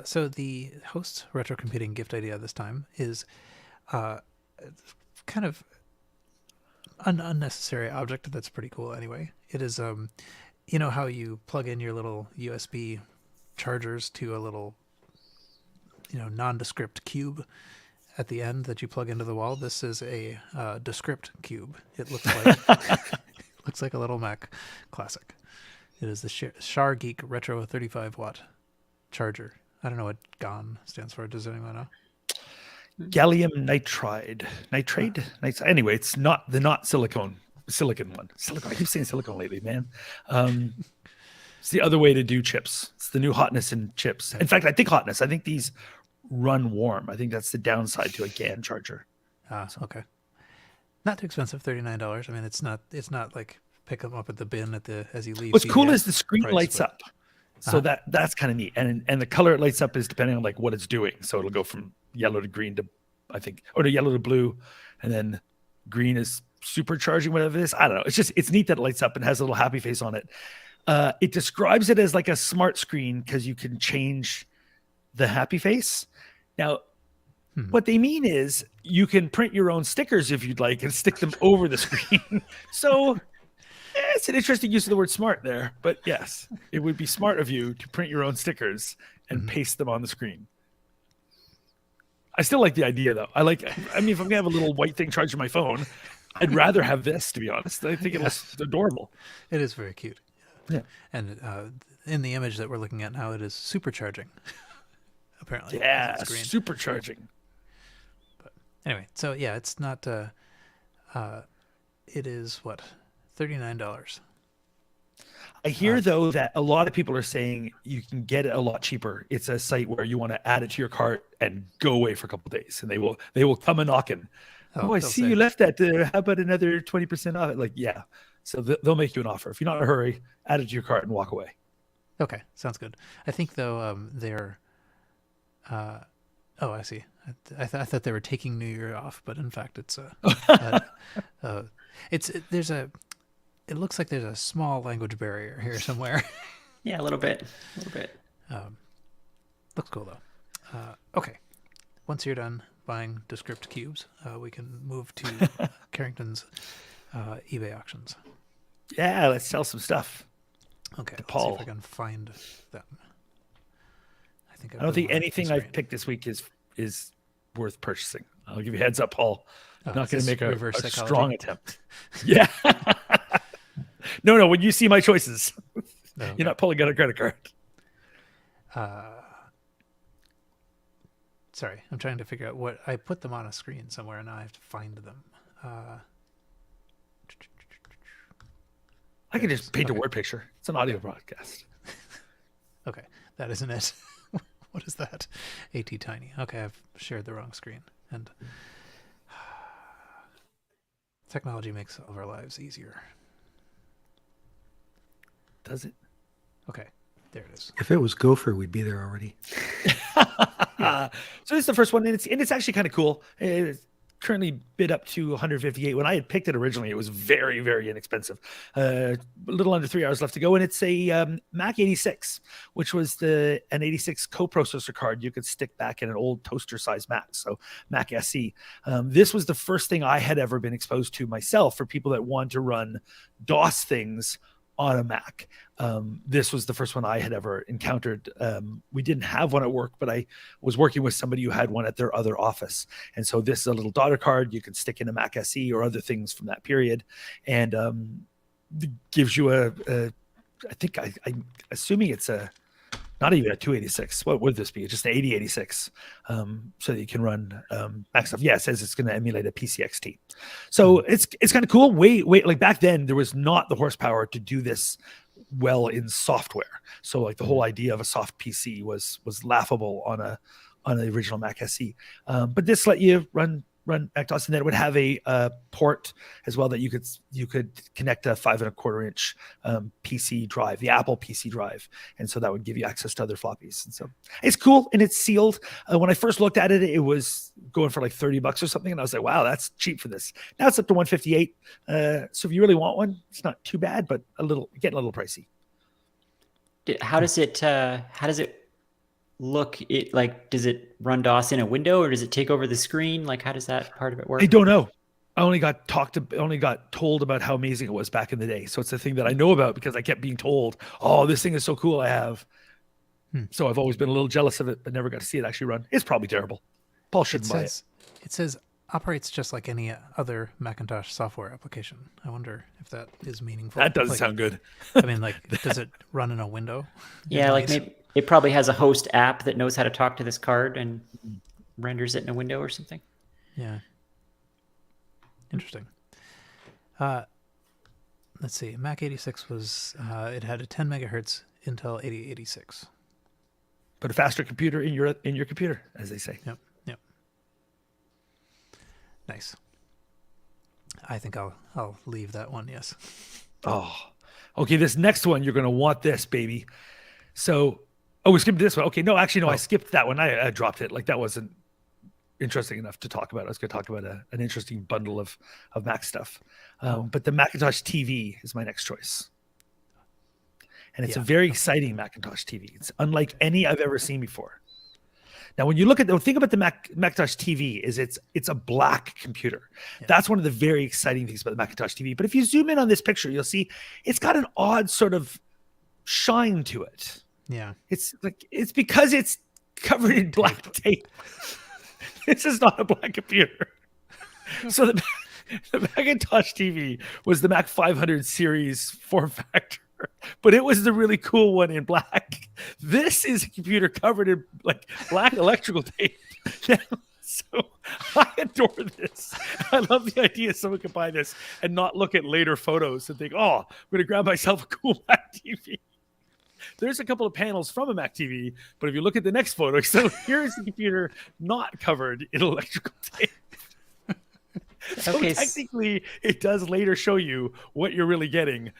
So the host's retrocomputing gift idea this time is kind of an unnecessary object that's pretty cool anyway. It is, you know how you plug in your little USB chargers to a little, nondescript cube at the end that you plug into the wall? This is a descript cube. It looks like looks like a little Mac Classic. It is the Char Geek Retro 35 watt charger. I don't know what GON stands for. Does anyone know? Gallium nitride. Anyway, it's not silicon one. Silicon. I keep saying silicone lately, man. It's the other way to do chips. It's the new hotness in chips. In fact, I think these run warm. I think that's the downside to a GAN charger. Okay. Not too expensive, $39. I mean, it's not like pick them up at the bin as you leave. What's cool is the screen lights up. So that's kind of neat. And the color it lights up is depending on like what it's doing. So it'll go from yellow to green to, I think, or to yellow to blue. And then green is supercharging whatever it is. I don't know. It's neat that it lights up and has a little happy face on it. It describes it as like a smart screen because you can change the happy face. Now, what they mean is you can print your own stickers if you'd like and stick them over the screen. So it's an interesting use of the word smart there. But yes, it would be smart of you to print your own stickers and paste them on the screen. I still like the idea, though. If I'm going to have a little white thing charging my phone, I'd rather have this, to be honest. I think it looks adorable. It is very cute. Yeah. And in the image that we're looking at now, it is supercharging. Apparently. Yeah, supercharging. But anyway, so yeah, it's not. It is what, $39. I hear though that a lot of people are saying you can get it a lot cheaper. It's a site where you want to add it to your cart and go away for a couple of days, and they will come a knocking. I see you left that. How about another 20% off it? Like, yeah. So they'll make you an offer. If you're not in a hurry, add it to your cart and walk away. Okay, sounds good. I think though they're. I see. I thought they were taking New Year off, but in fact, it's it looks like there's a small language barrier here somewhere. Yeah, a little bit. Looks cool though. Okay, once you're done buying Descript cubes, we can move to Carrington's eBay auctions. Yeah, let's sell some stuff. Okay, let's Paul. see if I can find them. I don't think anything I've picked this week is worth purchasing. I'll give you a heads up, Paul. I'm not going to make a strong attempt. Yeah. No. When you see my choices, you're not pulling out a credit card. Sorry, I'm trying to figure out what I put them on a screen somewhere, and now I have to find them. I can just paint a word picture. It's an audio broadcast. Okay, that isn't it. What is that? AT Tiny. Okay, I've shared the wrong screen. And technology makes all of our lives easier. Does it? Okay, there it is. If it was Gopher, we'd be there already. So this is the first one, and it's actually kind of cool. currently bid up to 158. When I had picked it originally, it was very, very inexpensive. A little under 3 hours left to go, and it's a Mac 86, which was an 86 coprocessor card you could stick back in an old toaster-sized Mac, so Mac SE. This was the first thing I had ever been exposed to myself for people that want to run DOS things on a Mac. This was the first one I had ever encountered. We didn't have one at work, but I was working with somebody who had one at their other office. And so this is a little daughter card you can stick in a Mac SE or other things from that period. And gives you I think I'm assuming it's not even a 286. What would this be? Just an 8086, so that you can run Mac stuff. Yeah, it says it's going to emulate a PCXT. So it's kind of cool. Wait, like back then there was not the horsepower to do this well in software. So like the whole idea of a soft PC was laughable on the original Mac SE. But this let you run Mac-DOS, and then it would have a port as well that you could connect a 5.25 inch PC drive, the Apple PC drive, and so that would give you access to other floppies. And so it's cool, and it's sealed. When I first looked at it, it was going for like $30 or something, and I was like, wow, that's cheap for this. Now it's up to $158. So if you really want one, it's not too bad, but getting a little pricey. How does it look? Does it run DOS in a window, or does it take over the screen? Like, how does that part of it work? I don't know. I only got told about how amazing it was back in the day. So it's a thing that I know about because I kept being told, oh, this thing is so cool. I have. So I've always been a little jealous of it, but never got to see it actually run. It's probably terrible. Paul shouldn't buy it. It says operates just like any other Macintosh software application. I wonder if that is meaningful. That doesn't sound good. I mean, does it run in a window? Yeah, like maybe it probably has a host app that knows how to talk to this card and renders it in a window or something. Yeah. Interesting. Let's see. Mac 86 was, it had a 10 megahertz Intel 8086. But a faster computer in your computer, as they say. Yep. Nice. I think I'll leave that one. Yes. Oh, okay. This next one, you're going to want this, baby. So, we skipped this one. Okay. No, actually, no, I skipped that one. I dropped it. Like that wasn't interesting enough to talk about. I was going to talk about an interesting bundle of Mac stuff. But the Macintosh TV is my next choice. And it's a very exciting Macintosh TV. It's unlike any I've ever seen before. Now, when you look at the thing about the Macintosh TV is it's a black computer. Yeah. That's one of the very exciting things about the Macintosh TV. But if you zoom in on this picture, you'll see it's got an odd sort of shine to it. Yeah. It's because it's covered in black tape. This is not a black computer. So the Macintosh TV was the Mac 500 series form factor, but it was the really cool one in black. This is a computer covered in like black electrical tape. So I adore this. I love the idea someone could buy this and not look at later photos and think, oh, I'm going to grab myself a cool Mac TV. There's a couple of panels from a Mac TV, but if you look at the next photo, so here's the computer not covered in electrical tape. So technically, it does later show you what you're really getting.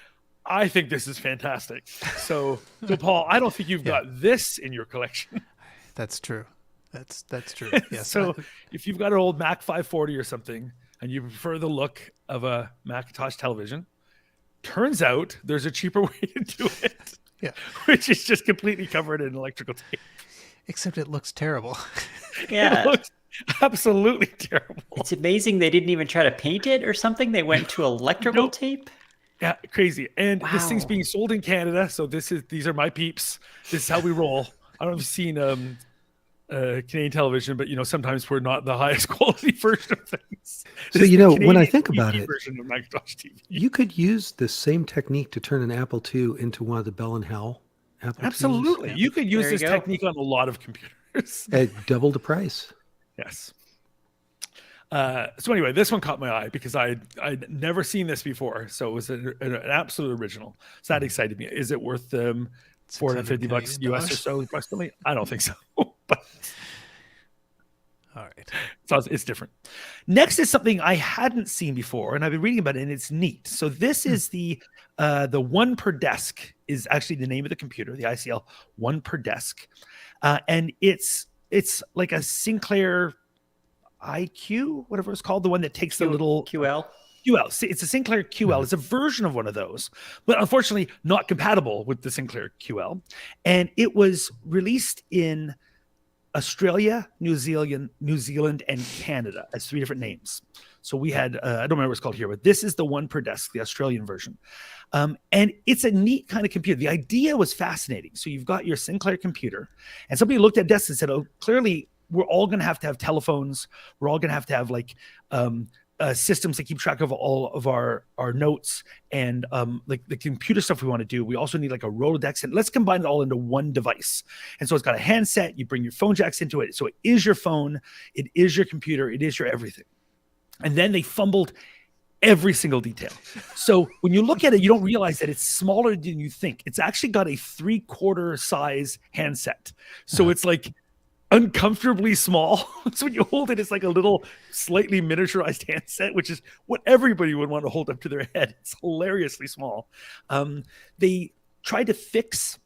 I think this is fantastic. So Paul, I don't think you've got this in your collection. That's true. That's true. Yes. So if you've got an old Mac 540 or something, and you prefer the look of a Macintosh television, turns out there's a cheaper way to do it. Yeah, which is just completely covered in electrical tape. Except it looks terrible. Yeah. It looks absolutely terrible. It's amazing they didn't even try to paint it or something. They went to electrical tape. Yeah, crazy. And this thing's being sold in Canada, so these are my peeps. This is how we roll. I don't know if you've seen Canadian television, but sometimes we're not the highest quality version of things. So when I think about it, version of Macintosh TV. You could use the same technique to turn an Apple II into one of the Bell & Howell Apple Absolutely. IIs. You could use this technique on a lot of computers. At double the price. Yes. So anyway, this one caught my eye because I'd never seen this before. So it was an absolute original. So that excited me. Is it worth $450 US or so approximately? I don't think so. But all right. So it's different. Next is something I hadn't seen before, and I've been reading about it, and it's neat. So this is the One Per Desk is actually the name of the computer, the ICL One Per Desk. And it's like a Sinclair IQ, whatever it's called, the one that takes the little QL. It's a Sinclair QL. It's a version of one of those, but unfortunately not compatible with the Sinclair QL. And it was released in Australia, New Zealand, and Canada as 3 different names. So we had, I don't remember what it's called here, but this is the One Per Desk, the Australian version. And it's a neat kind of computer. The idea was fascinating. So you've got your Sinclair computer, and somebody looked at desks and said, oh, clearly we're all going to have telephones. We're all going to have like systems that keep track of all of our notes and like the computer stuff we want to do. We also need like a Rolodex, and let's combine it all into one device. And so it's got a handset. You bring your phone jacks into it. So it is your phone. It is your computer. It is your everything. And then they fumbled every single detail. So when you look at it, you don't realize that it's smaller than you think. It's actually got a 3/4 size handset. So it's like uncomfortably small. So when you hold it, it's like a little slightly miniaturized handset, which is what everybody would want to hold up to their head. It's hilariously small. They tried to fix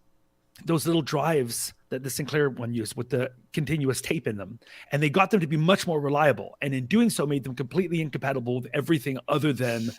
those little drives that the Sinclair one used with the continuous tape in them, and they got them to be much more reliable, and in doing so made them completely incompatible with everything other than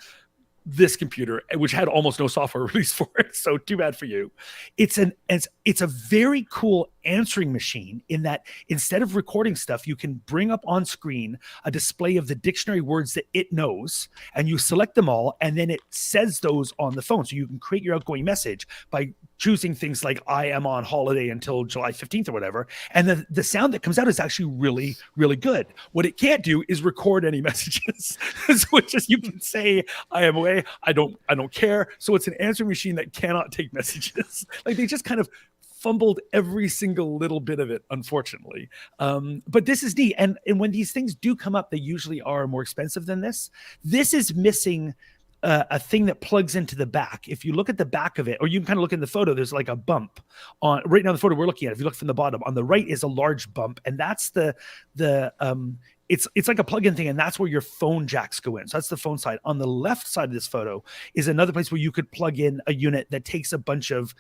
this computer, which had almost no software released for it. So too bad for you. It's a very cool answering machine in that instead of recording stuff, you can bring up on screen a display of the dictionary words that it knows, and you select them all, and then it says those on the phone. So you can create your outgoing message by choosing things like I am on holiday until July 15th or whatever. And the sound that comes out is actually really, really good. What it can't do is record any messages. So it's just, you can say I am away. I don't care. So it's an answering machine that cannot take messages. Like they just kind of fumbled every single little bit of it, unfortunately. But this is neat. And when these things do come up, they usually are more expensive than this. This is missing a thing that plugs into the back. If you look at the back of it, or you can kind of look in the photo, there's like a bump on right now. The photo we're looking at, if you look from the bottom, on the right is a large bump, and that's it's like a plug-in thing, and that's where your phone jacks go in. So that's the phone side. On the left side of this photo is another place where you could plug in a unit that takes a bunch of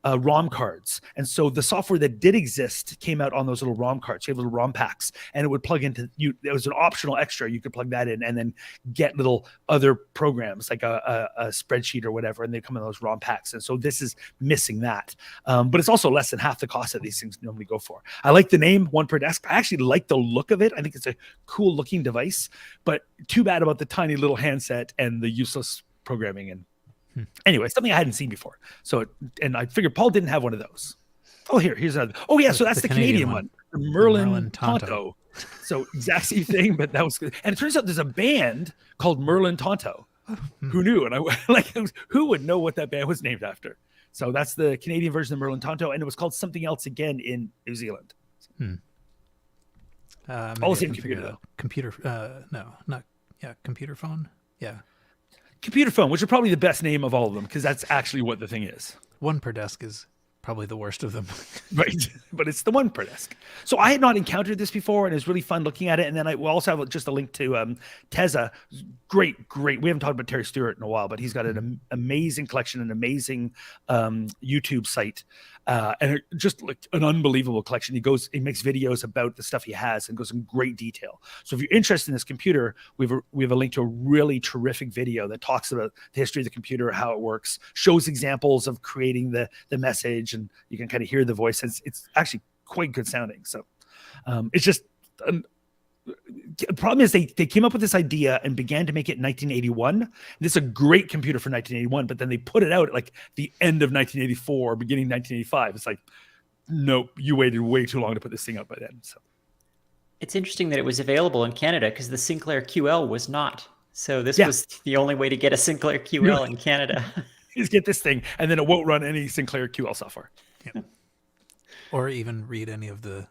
ROM cards. And so the software that did exist came out on those little ROM cards. You have little ROM packs, and it would plug into you. It was an optional extra. You could plug that in and then get little other programs like a spreadsheet or whatever, and they come in those ROM packs. And so this is missing that. But it's also less than half the cost that these things normally go for. I like the name One Per Desk. I actually like the look of it. I think it's a cool looking device, but too bad about the tiny little handset and the useless programming. And anyway, something I hadn't seen before. So, and I figured Paul didn't have one of those. Oh, here's another. Oh yeah, so that's the Canadian one. The Merlin Tonto. So exact same thing, but that was good. And it turns out there's a band called Merlin Tonto. Who knew? And I like, who would know what that band was named after? So that's the Canadian version of Merlin Tonto, and it was called something else again in New Zealand. All the same computer though. Computer phone. Yeah. Computer phone, which is probably the best name of all of them, because that's actually what the thing is. One Per Desk is probably the worst of them. Right. But it's the One Per Desk. So I had not encountered this before, and it was really fun looking at it. And then I will also have just a link to Teza. Great. We haven't talked about Terry Stewart in a while, but he's got an amazing collection, an amazing YouTube site, and just like an unbelievable collection. He makes videos about the stuff he has and goes in great detail. So if you're interested in this computer, we have a link to a really terrific video that talks about the history of the computer, how it works, shows examples of creating the message, and you can kind of hear the voice. It's actually quite good sounding. So it's just the problem is they came up with this idea and began to make it in 1981. This is a great computer for 1981, but then they put it out at like the end of 1984, beginning 1985. It's like, nope, you waited way too long to put this thing out by then. So it's interesting that it was available in Canada because the Sinclair QL was not. So this was the only way to get a Sinclair QL in Canada. Is get this thing, and then it won't run any Sinclair QL software. Yeah. Or even read any of the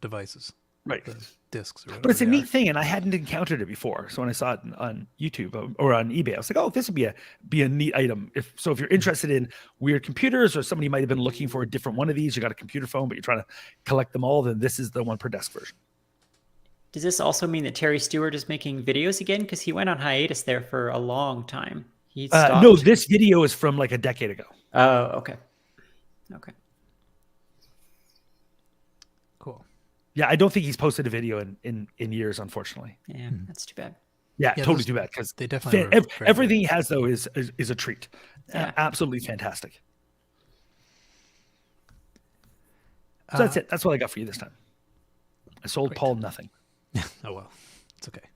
devices. Right. The discs. But it's a neat thing, and I hadn't encountered it before. So when I saw it on YouTube or on eBay, I was like, "Oh, this would be a neat item." If you're interested in weird computers, or somebody might have been looking for a different one of these, you got a computer phone, but you're trying to collect them all, then this is the One Per Desk version. Does this also mean that Terry Stewart is making videos again? Because he went on hiatus there for a long time. He stopped. No, this video is from like a decade ago. Oh, okay. Cool. Yeah, I don't think he's posted a video in years, unfortunately. Yeah, that's too bad. Yeah, Yeah, totally those- too bad, because they definitely were very everything good. he has though is a treat. Yeah. Absolutely fantastic. So that's it. That's what I got for you this time. I sold Great. Paul nothing. Oh well, it's okay.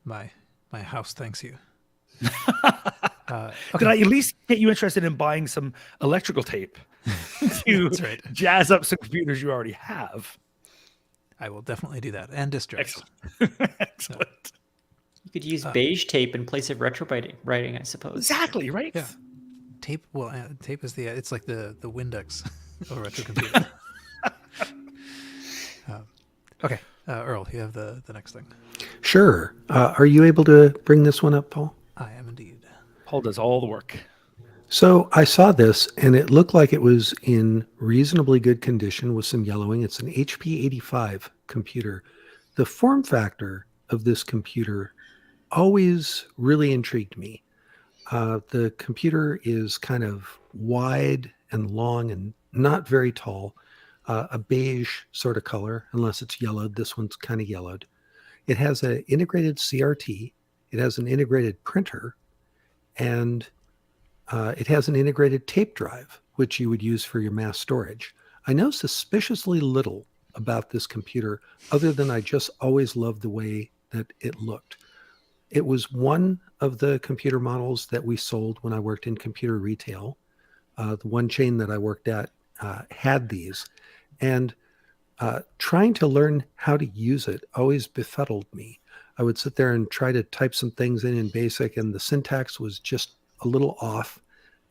My house thanks you. Could I at least get you interested in buying some electrical tape to That's right. jazz up some computers you already have? I will definitely do that. And disk drives. Excellent. You could use beige tape in place of writing, I suppose. Exactly, right? Yeah. Tape. Well, tape is it's like the Windex of a retro computer. Okay, Earl, you have the next thing. Sure. Are you able to bring this one up, Paul? I am indeed. Paul does all the work. So I saw this, and it looked like it was in reasonably good condition with some yellowing. It's an HP 85 computer. The form factor of this computer always really intrigued me. The computer is kind of wide and long and not very tall, a beige sort of color, unless it's yellowed. This one's kind of yellowed. It has an integrated CRT. It has an integrated printer, and it has an integrated tape drive, which you would use for your mass storage. I know suspiciously little about this computer, other than I just always loved the way that it looked. It was one of the computer models that we sold when I worked in computer retail. The one chain that I worked at had these. And trying to learn how to use it always befuddled me. I would sit there and try to type some things in BASIC, and the syntax was just a little off.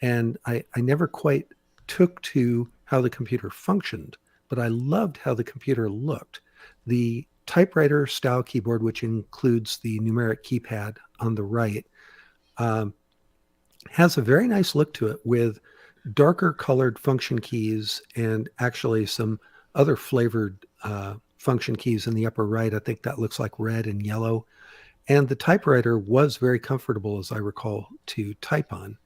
And I never quite took to how the computer functioned, but I loved how the computer looked. The typewriter style keyboard, which includes the numeric keypad on the right, has a very nice look to it with darker colored function keys and actually some other flavored function keys in the upper right. I think that looks like red and yellow. And the typewriter was very comfortable, as I recall, to type on.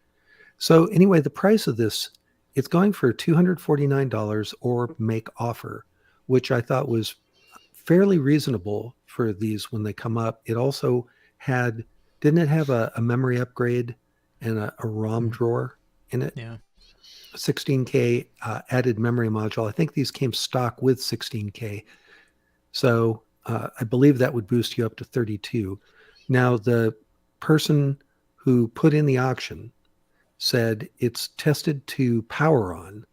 So anyway, the price of this, it's going for $249 or make offer, which I thought was fairly reasonable for these when they come up. It also didn't it have a memory upgrade and a ROM drawer in it? Yeah. 16K added memory module. I think these came stock with 16K. So I believe that would boost you up to 32. Now, the person who put in the auction said it's tested to power on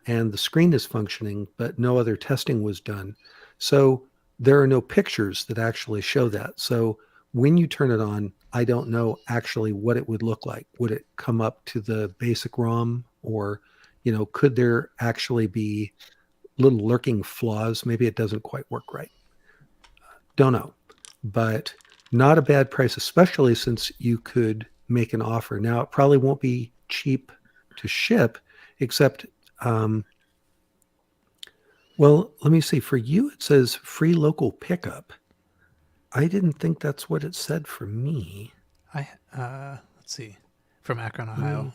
and the screen is functioning, but no other testing was done. So there are no pictures that actually show that. So when you turn it on, I don't know actually what it would look like. Would it come up to the basic ROM, or, could there actually be little lurking flaws? Maybe it doesn't quite work right. Don't know, but not a bad price, especially since you could make an offer. Now, it probably won't be cheap to ship, except, well, let me see. For you, it says free local pickup. I didn't think that's what it said for me. Let's see, from Akron, Ohio,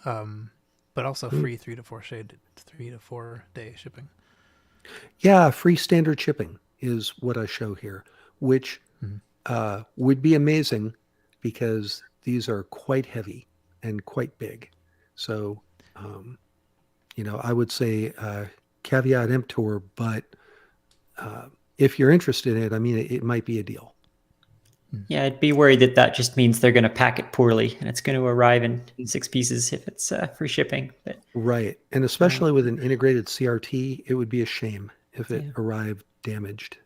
but also free 3 to 4 day shipping. Yeah, free standard shipping is what I show here, which would be amazing because these are quite heavy and quite big. So, I would say caveat emptor, but if you're interested in it, I mean, it might be a deal. Yeah, I'd be worried that just means they're going to pack it poorly and it's going to arrive in 6 pieces if it's free shipping. But right, and especially with an integrated CRT, it would be a shame if it arrived damaged.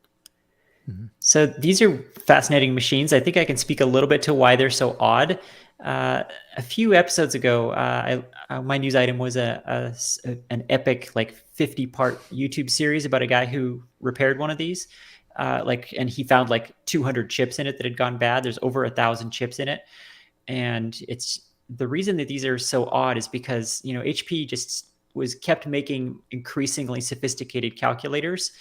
So these are fascinating machines. I think I can speak a little bit to why they're so odd. A few episodes ago, my news item was an epic 50-part YouTube series about a guy who repaired one of these. And he found 200 chips in it that had gone bad. There's over 1,000 chips in it. And it's the reason that these are so odd is because, HP just kept making increasingly sophisticated calculators.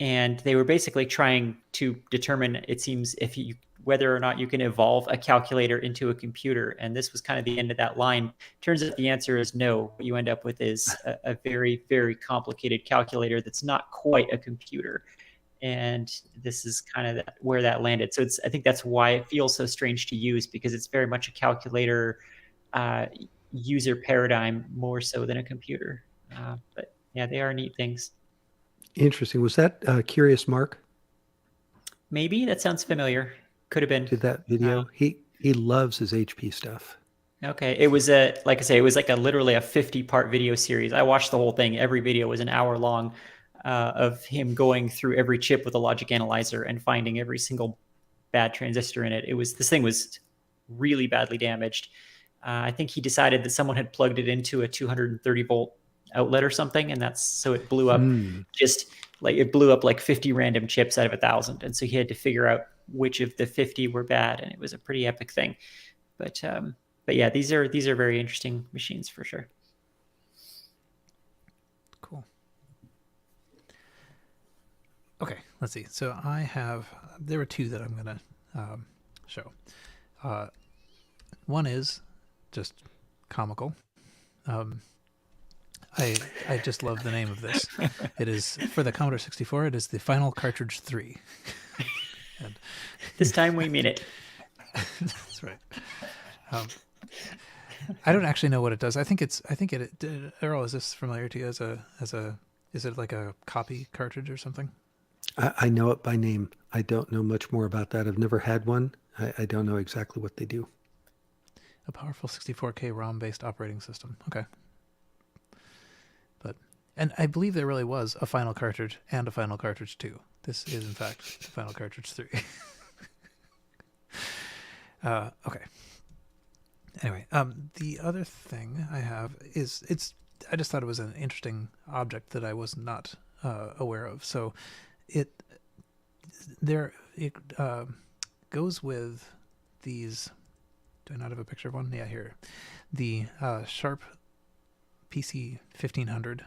And they were basically trying to determine, it seems, if you whether or not you can evolve a calculator into a computer. And this was kind of the end of that line. Turns out the answer is no. What you end up with is a very, very complicated calculator that's not quite a computer. And this is kind of where that landed. So I think that's why it feels so strange to use, because it's very much a calculator user paradigm more so than a computer. But yeah, they are neat things. Interesting. Was that Curious Mark? Maybe that sounds familiar. Could have been. Did that video? He loves his HP stuff. Okay, it was like I say, it was like literally a 50-part video series. I watched the whole thing. Every video was an hour long of him going through every chip with a logic analyzer and finding every single bad transistor in it. This thing was really badly damaged. I think he decided that someone had plugged it into a 230 volt outlet or something, and so it blew up. It blew up like 50 random chips out of 1,000, and so he had to figure out which of the 50 were bad, and it was a pretty epic thing. But yeah, these are very interesting machines for sure. Cool. Okay, let's see. So there were two that I'm going to show. One is just comical. I just love the name of this. It is for the Commodore 64. It is the Final Cartridge 3. And this time we mean it. That's right. I don't actually know what it does. I think it. Earl, is this familiar to you as a? Is it like a copy cartridge or something? I know it by name. I don't know much more about that. I've never had one. I don't know exactly what they do. A powerful 64K ROM-based operating system. Okay. And I believe there really was a Final Cartridge and a Final Cartridge 2. This is, in fact, the Final Cartridge 3. Okay. Anyway, the other thing I have is I just thought it was an interesting object that I was not aware of. So it goes with these. Do I not have a picture of one? Yeah, here. The Sharp PC 1500.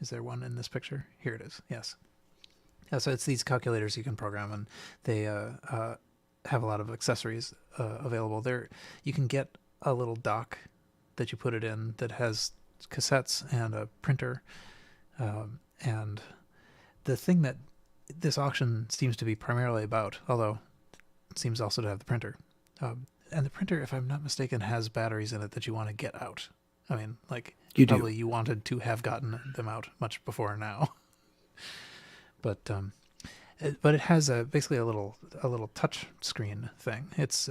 Is there one in this picture? Here it is. Yes. So it's these calculators you can program, and they have a lot of accessories available. You can get a little dock that you put it in that has cassettes and a printer. And the thing that this auction seems to be primarily about, although it seems also to have the printer. And the printer, if I'm not mistaken, has batteries in it that you want to get out. I mean, like, you wanted to have gotten them out much before now. But it has basically a little touch screen thing. It's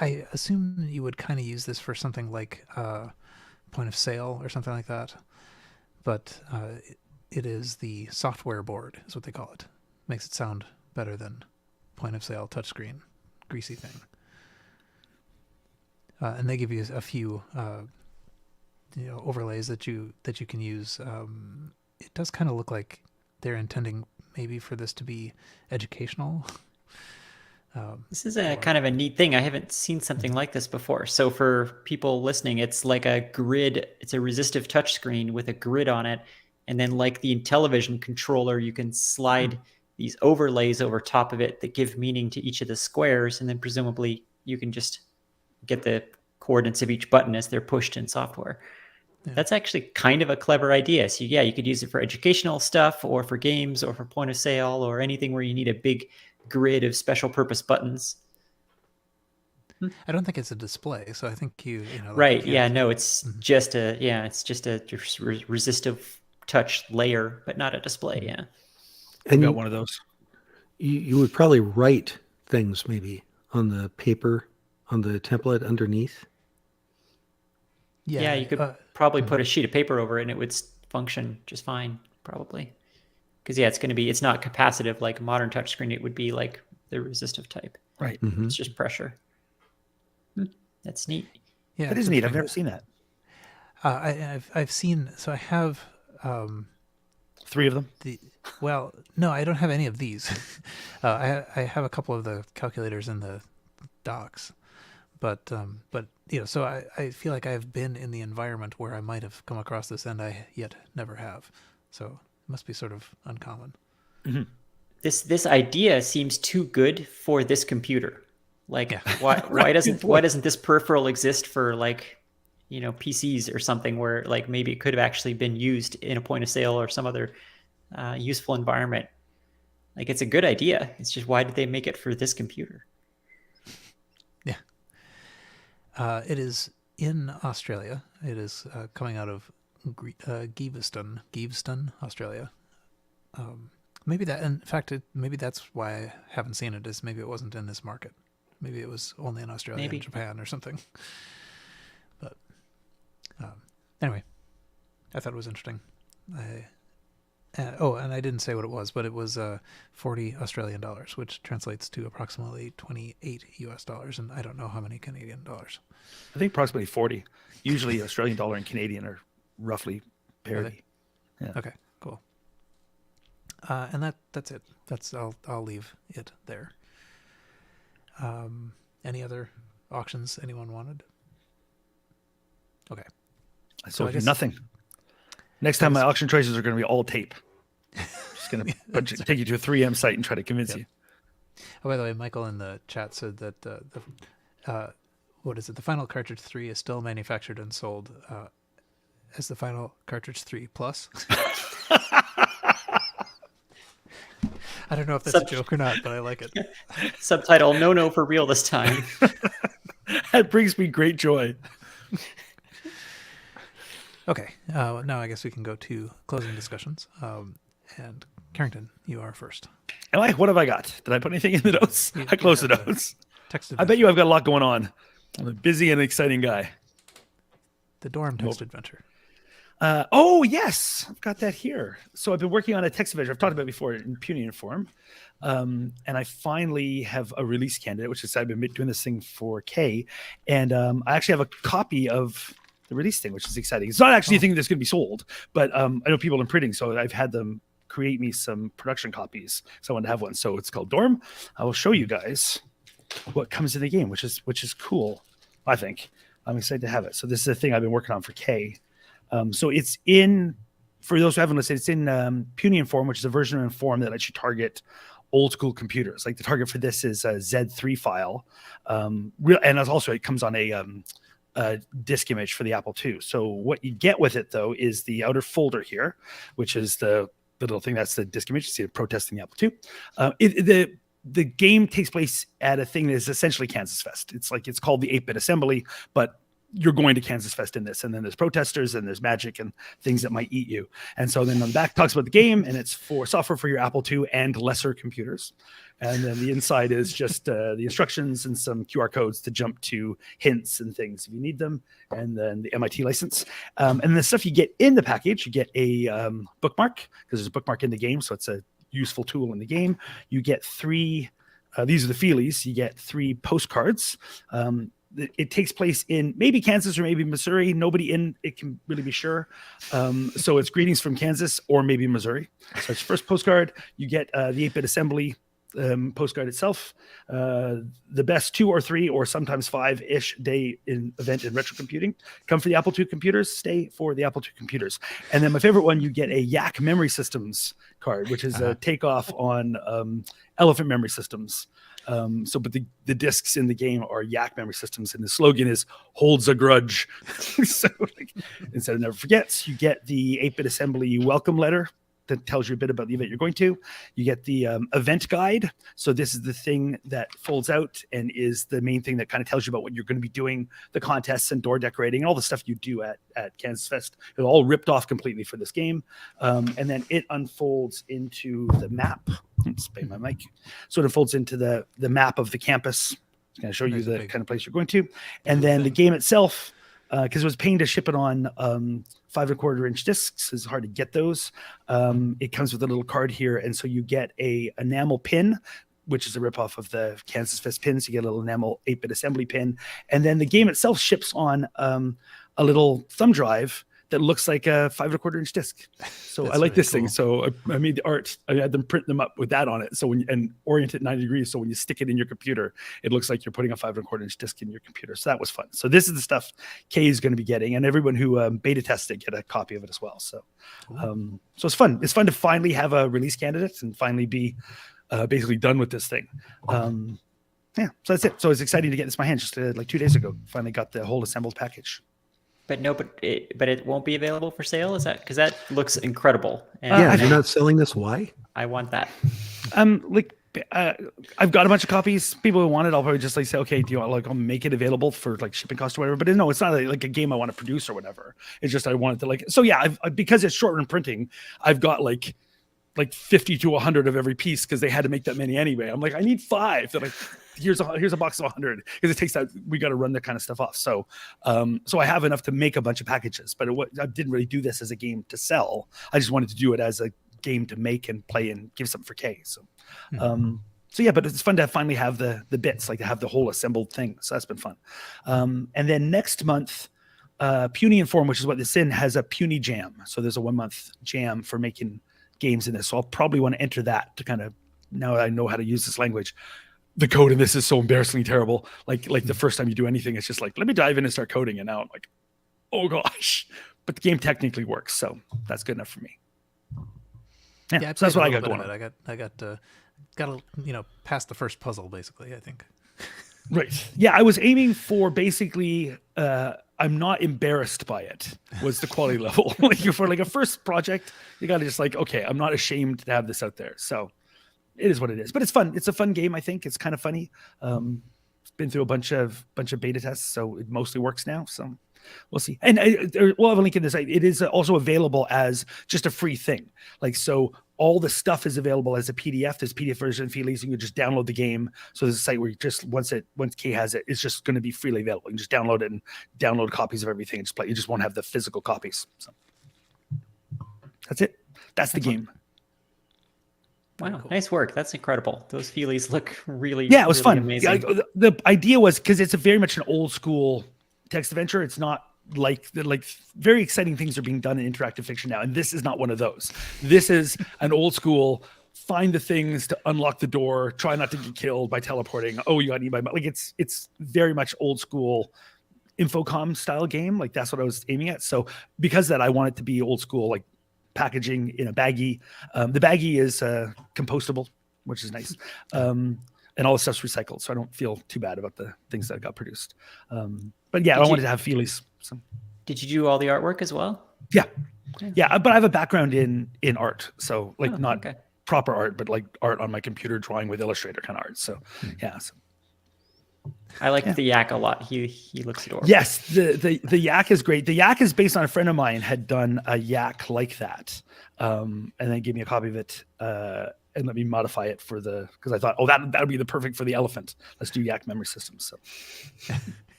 I assume you would kind of use this for something like point of sale or something like that. But it is the software board, is what they call it. Makes it sound better than point of sale touchscreen, greasy thing. And they give you a few overlays that you can use. It does kind of look like they're intending maybe for this to be educational. This is kind of a neat thing. I haven't seen something like this before. So for people listening, it's like a grid. It's a resistive touchscreen with a grid on it. And then like the Intellivision controller, you can slide these overlays over top of it that give meaning to each of the squares. And then presumably you can just get the coordinates of each button as they're pushed in software. Yeah. That's actually kind of a clever idea. So yeah, you could use it for educational stuff or for games or for point of sale or anything where you need a big grid of special purpose buttons. I don't think it's a display, so I think right. Yeah, no, it's just a resistive touch layer, but not a display. Yeah. And you got one of those. You would probably write things maybe on the paper, on the template underneath. Yeah, you could probably put a sheet of paper over it and it would function just fine, probably. Because it's not capacitive like a modern touchscreen. It would be like the resistive type. Right. Mm-hmm. It's just pressure. That's neat. Yeah, that is neat. I've never seen that. I've seen. So I have 3 of them. Well, no, I don't have any of these. I have a couple of the calculators in the docks, but so I feel like I've been in the environment where I might have come across this, and I yet never have. So it must be sort of uncommon. Mm-hmm. this idea seems too good for this computer. Like, Yeah. why doesn't this peripheral exist for, like, PCs or something, where, like, maybe it could have actually been used in a point of sale or some other useful environment. Like, it's a good idea. It's just, why did they make it for this computer? Yeah. It is in Australia. It is coming out of Giveston, Australia. Maybe that, in fact, maybe that's why I haven't seen it, is maybe it wasn't in this market. Maybe it was only in Australia and Japan or something. But anyway, I thought it was interesting. And I didn't say what it was, but it was 40 Australian dollars, which translates to approximately 28 US dollars, and I don't know how many Canadian dollars. I think approximately 40. Usually Australian dollar and Canadian are roughly parity. Yeah. Okay, cool. And that's it. I'll leave it there. Any other auctions anyone wanted? Okay. So nothing. Next time my auction choices are going to be all tape. Just going to take you to a 3M site and try to convince you. Oh, by the way, Michael in the chat said that what is it? The final Cartridge 3 is still manufactured and sold as the final Cartridge 3 Plus. I don't know if that's a joke or not, but I like it. Subtitle: No, for real this time. That brings me great joy. Okay, now I guess we can go to closing discussions. And Carrington, you are first. Am I? What have I got? Did I put anything in the notes? I closed the notes. Text I bet you I've got a lot going on. I'm a busy and exciting guy. The dorm text adventure. Oh, yes. I've got that here. So I've been working on a text adventure. I've talked about it before in Punion form. And I finally have a release candidate, which is I've been doing this thing for K. And I actually have a copy of the release thing, which is exciting. It's not actually a thing that's going to be sold, but I know people in printing, so I've had them create me some production copies. So I want to have one. So it's called Dorm. I will show you guys what comes in the game, which is cool, I think. I'm excited to have it. So this is a thing I've been working on for K. So it's in, for those who haven't listened, it's in Punion form, which is a version of form that lets you target old school computers. Like the target for this is a Z3 file. And also it comes on a disk image for the Apple II. So what you get with it, though, is the outer folder here, which is the little thing that's the disk image. You see it protesting the Apple II. The game takes place at a thing that is essentially Kansas Fest. It's called the 8-bit assembly, but you're going to Kansas Fest in this. And then there's protesters and there's magic and things that might eat you. And so then on the back talks about the game, and it's for software for your Apple II and lesser computers. And then the inside is just the instructions and some QR codes to jump to hints and things if you need them. And then the MIT license. And the stuff you get in the package, you get a bookmark, because there's a bookmark in the game. So it's a useful tool in the game. You get 3, these are the feelies. You get 3 postcards. It takes place in maybe Kansas or maybe Missouri. Nobody in it can really be sure. So it's greetings from Kansas or maybe Missouri. So it's first postcard. You get the 8-bit assembly postcard itself. The best 2 or 3 or sometimes 5-ish day in event in retrocomputing come for the Apple II computers, stay for the Apple II computers. And then my favorite one, you get a Yak Memory Systems card, which is a takeoff on Elephant Memory Systems. But the discs in the game are Yak Memory Systems, and the slogan is "Holds a Grudge." So instead of never forgets, you get the 8-bit assembly welcome letter that tells you a bit about the event you're going to. You get the event guide. So this is the thing that folds out and is the main thing that kind of tells you about what you're going to be doing, the contests and door decorating and all the stuff you do at Kansas Fest. It's all ripped off completely for this game. And then it unfolds into the map. Let's bang my mic. So it unfolds into the map of the campus. It's going to show you the kind of place you're going to. And then the game itself, because it was a pain to ship it on 5.25-inch discs. It's hard to get those. It comes with a little card here, and so you get a enamel pin, which is a ripoff of the Kansas Fest pins. You get a little enamel 8-bit assembly pin, and then the game itself ships on a little thumb drive that looks like a 5 1/4 inch disc. So I like this thing. So I made the art. I had them print them up with that on it. So and orient it 90 degrees. So when you stick it in your computer, it looks like you're putting a 5 1/4 inch disc in your computer. So that was fun. So this is the stuff Kay is going to be getting, and everyone who beta tested get a copy of it as well. So, so it's fun. It's fun to finally have a release candidate and finally be basically done with this thing. Yeah, so that's it. So it's exciting to get this in my hands. Just like 2 days ago, finally got the whole assembled package. But it won't be available for sale. Is that because that looks incredible? And you're not selling this? Why? I want that. I've got a bunch of copies. People who want it, I'll probably just like say, okay, do you want I'll make it available for like shipping cost or whatever. But no, it's not like a game I want to produce or whatever. It's just I wanted to so yeah. Because it's short run printing, I've got like 50 to 100 of every piece because they had to make that many anyway. I'm like, I need 5. They're like, here's a box of 100 because it takes that. We got to run that kind of stuff off. So, so I have enough to make a bunch of packages, but I didn't really do this as a game to sell. I just wanted to do it as a game to make and play and give something for Kay. So, so yeah, but it's fun to finally have the bits, like to have the whole assembled thing. So that's been fun. And then next month, Puny Inform, which is what this in, has a Puny Jam. So there's a 1 month jam for making games in this. So I'll probably want to enter that to kind of, now I know how to use this language. The code in this is so embarrassingly terrible. Like the first time you do anything, it's just like, let me dive in and start coding. And now I'm like, oh gosh, but the game technically works. So that's good enough for me. Yeah, so that's what I got going on. I got to, past the first puzzle, basically, I think. Right. Yeah, I was aiming for basically, I'm not embarrassed by it, was the quality level. Like for like a first project, you got to just like, okay, I'm not ashamed to have this out there. So it is what it is. But it's fun. It's a fun game, I think. It's kind of funny. It's been through a bunch of beta tests, so it mostly works now. So we'll see. And we'll have a link in this. It is also available as just a free thing. Like, so all the stuff is available as a PDF. There's PDF version, Feelies. You can just download the game. So there's a site where you just, once Kay has it, it's just going to be freely available. You can just download it and download copies of everything and just play. You just won't have the physical copies. So that's it. That's the game. Wow, cool. Nice work. That's incredible. Those Feelies look really, it was fun. amazing. Yeah, the idea was, because it's a very much an old school text adventure. It's not like very exciting things are being done in interactive fiction now. And this is not one of those. This is an old school, find the things to unlock the door, try not to get killed by teleporting. Oh, you got to need my, like it's very much old school Infocom style game. Like that's what I was aiming at. So because of that, I want it to be old school, like packaging in a baggie. The baggie is compostable, which is nice. And all the stuff's recycled, so I don't feel too bad about the things that got produced. But yeah, I wanted to have Feelies. So. Did you do all the artwork as well? Yeah, but I have a background in art, so like not proper art, but like art on my computer, drawing with Illustrator kind of art. So yeah. So. I like the yak a lot. He looks adorable. Yes, the yak is great. The yak is based on a friend of mine had done a yak like that, and then gave me a copy of it and let me modify it for because I thought, oh, that would be the perfect for the elephant. Let's do yak memory systems. So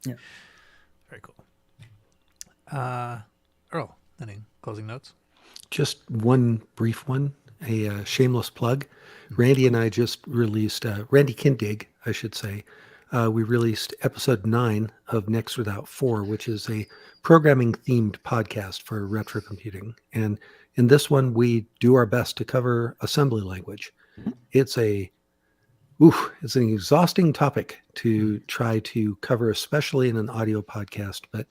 yeah, very cool. Earl, any closing notes? Just one brief one, a shameless plug. Randy and I just released, Randy Kindig, I should say, we released episode 9 of Next Without 4, which is a programming-themed podcast for retrocomputing. And in this one, we do our best to cover assembly language. It's an exhausting topic to try to cover, especially in an audio podcast. But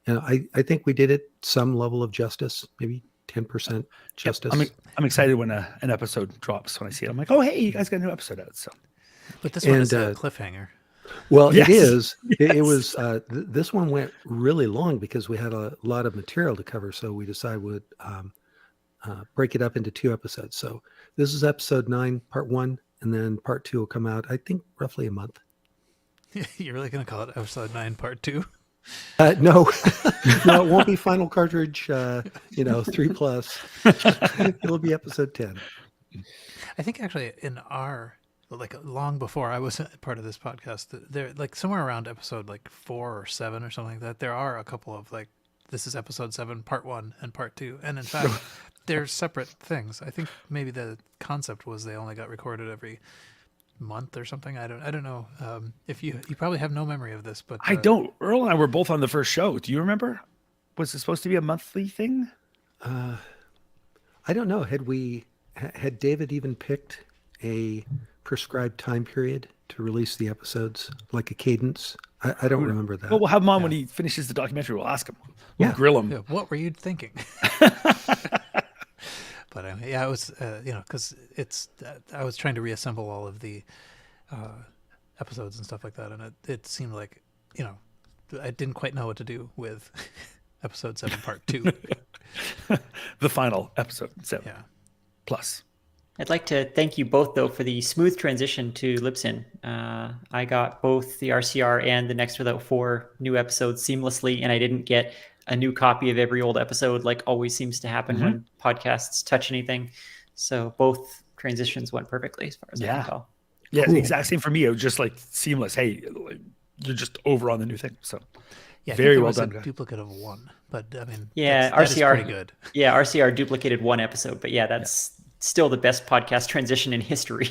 I think we did it some level of justice, maybe 10% justice. Yep. I'm excited when an episode drops. When I see it, I'm like, oh, hey, you guys got a new episode out. So, but this one is a cliffhanger. Well, yes. It is. Yes. It was. This one went really long because we had a lot of material to cover. So we decided we'd break it up into 2 episodes. So this is episode 9, part 1, and then part 2 will come out, I think, roughly a month. You're really going to call it episode 9, part 2? No, no, it won't be Final Cartridge. 3+. It'll be episode 10. I think actually in long before I was part of this podcast, there like somewhere around episode 4 or 7 or something like that, there are a couple of this is episode 7, part 1 and part 2, and in fact they're separate things. I think maybe the concept was they only got recorded every month or something. I don't know. If you probably have no memory of this, but I don't. Earl and I were both on the first show. Do you remember? Was it supposed to be a monthly thing? I don't know. Had David even picked a prescribed time period to release the episodes, like a cadence? I don't remember that. Well, we'll have him on when he finishes the documentary. We'll ask him. We'll Yeah. grill him. Yeah, what were you thinking? But yeah, I was, because I was trying to reassemble all of the episodes and stuff like that, and it seemed like, I didn't quite know what to do with episode 7, part 2. The final episode 7. Yeah. Plus. I'd like to thank you both, though, for the smooth transition to Libsyn. I got both the RCR and the Next Without 4 new episodes seamlessly, and I didn't get a new copy of every old episode like always seems to happen when podcasts touch anything. So both transitions went perfectly as far as I can tell. Yeah, Cool. the exact same for me. It was just like seamless. Hey, like, you're just over on the new thing. So Yeah, I think very there well was done, a guys. duplicate of 1, but I mean, Yeah, that is RCR pretty good. Yeah, RCR duplicated 1 episode, but yeah, that's still the best podcast transition in history.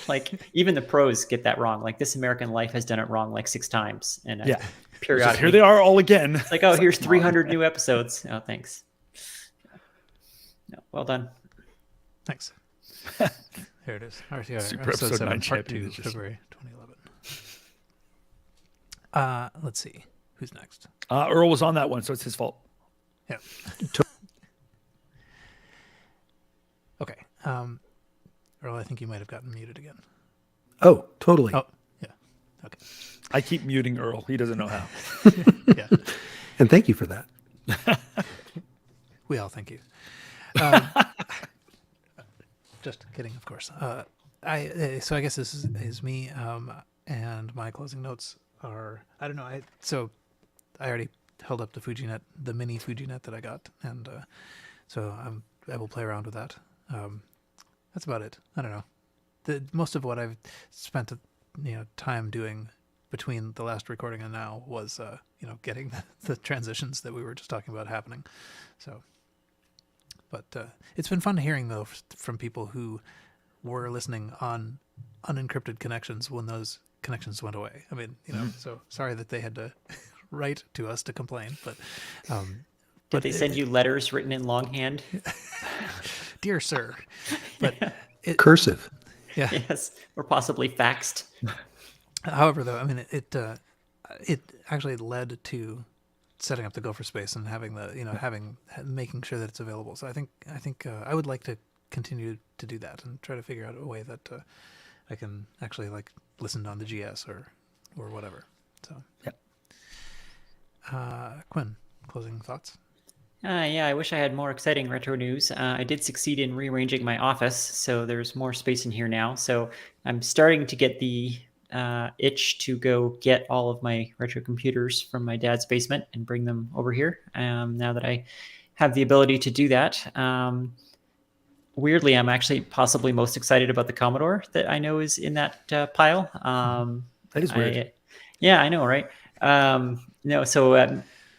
Like even the pros get that wrong. Like This American Life has done it wrong like 6 times, and Yeah. periodically Here they are all again. It's like, oh, here's 300 new episodes. Oh, thanks. No, well done. Thanks. Here it is. RCR, Super episode episode 7, 9 part champion 2, is just- February 2011. Let's see. Who's next? Earl was on that one, so it's his fault. Yeah. Okay. Earl, I think you might have gotten muted again. Oh, totally. Oh, yeah. Okay. I keep muting Earl. He doesn't know how. Yeah. And thank you for that. We all thank you. Just kidding, of course. So I guess this is me, and my closing notes are, I don't know. So I already held up the FujiNet, the mini FujiNet that I got, and so I will play around with that. That's about it. I don't know. Most of what I've spent time doing between the last recording and now was getting the transitions that we were just talking about happening. So, but it's been fun hearing though from people who were listening on unencrypted connections when those connections went away. I mean, so sorry that they had to write to us to complain, but Did they send you letters written in longhand? dear sir, but Cursive. yeah. Yes, or possibly faxed. However, though, I mean, it actually led to setting up the Gopher space and having making sure that it's available. So I think I would like to continue to do that and try to figure out a way that I can actually like listen on the GS or whatever. So yeah. Quinn, closing thoughts. Yeah, I wish I had more exciting retro news. I did succeed in rearranging my office, so there's more space in here now. So I'm starting to get the itch to go get all of my retro computers from my dad's basement and bring them over here. Now that I have the ability to do that. Weirdly, I'm actually possibly most excited about the Commodore that I know is in that pile. That is weird. I know, right?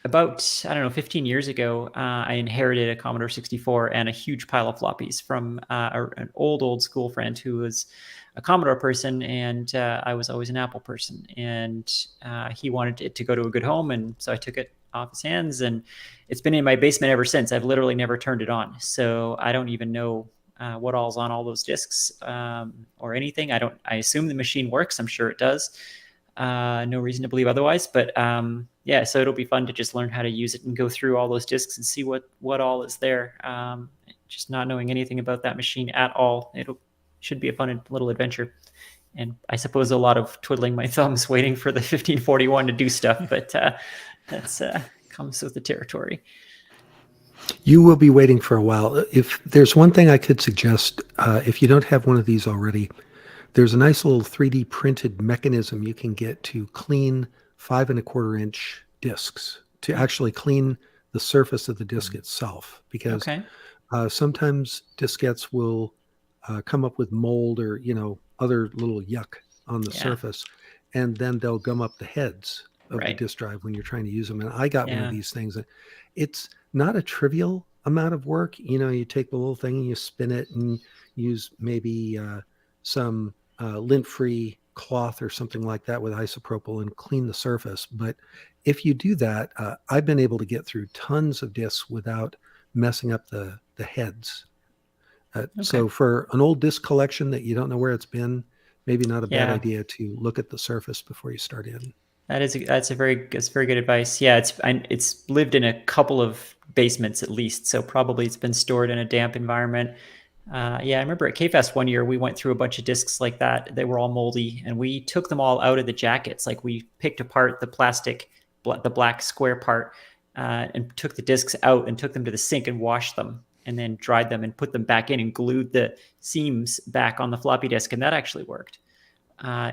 About, 15 years ago, I inherited a Commodore 64 and a huge pile of floppies from an old school friend who was a Commodore person, and I was always an Apple person. And he wanted it to go to a good home, and so I took it off his hands, and it's been in my basement ever since. I've literally never turned it on, so I don't even know what all's on all those discs or anything. I assume the machine works. I'm sure it does. No reason to believe otherwise, but so it'll be fun to just learn how to use it and go through all those discs and see what all is there. Just not knowing anything about that machine at all, should be a fun little adventure. And I suppose a lot of twiddling my thumbs waiting for the 1541 to do stuff, but that's comes with the territory. You will be waiting for a while. If there's one thing I could suggest, if you don't have one of these already, there's a nice little 3D printed mechanism you can get to clean 5 1/4 inch discs, to actually clean the surface of the disc itself, because sometimes diskettes will come up with mold or other little yuck on the surface, and then they'll gum up the heads of the disk drive when you're trying to use them. And I got one of these things. It's not a trivial amount of work. You take the little thing and you spin it and use maybe some lint-free cloth or something like that with isopropyl and clean the surface. But if you do that, I've been able to get through tons of disks without messing up the heads. So for an old disk collection that you don't know where it's been, maybe not a bad idea to look at the surface before you start in. That's very good advice. Yeah, it's lived in a couple of basements at least, so probably it's been stored in a damp environment. I remember at K-Fest one year we went through a bunch of discs like that. They were all moldy, and we took them all out of the jackets. Like we picked apart the plastic, the black square part, and took the discs out and took them to the sink and washed them, and then dried them and put them back in and glued the seams back on the floppy disk, and that actually worked.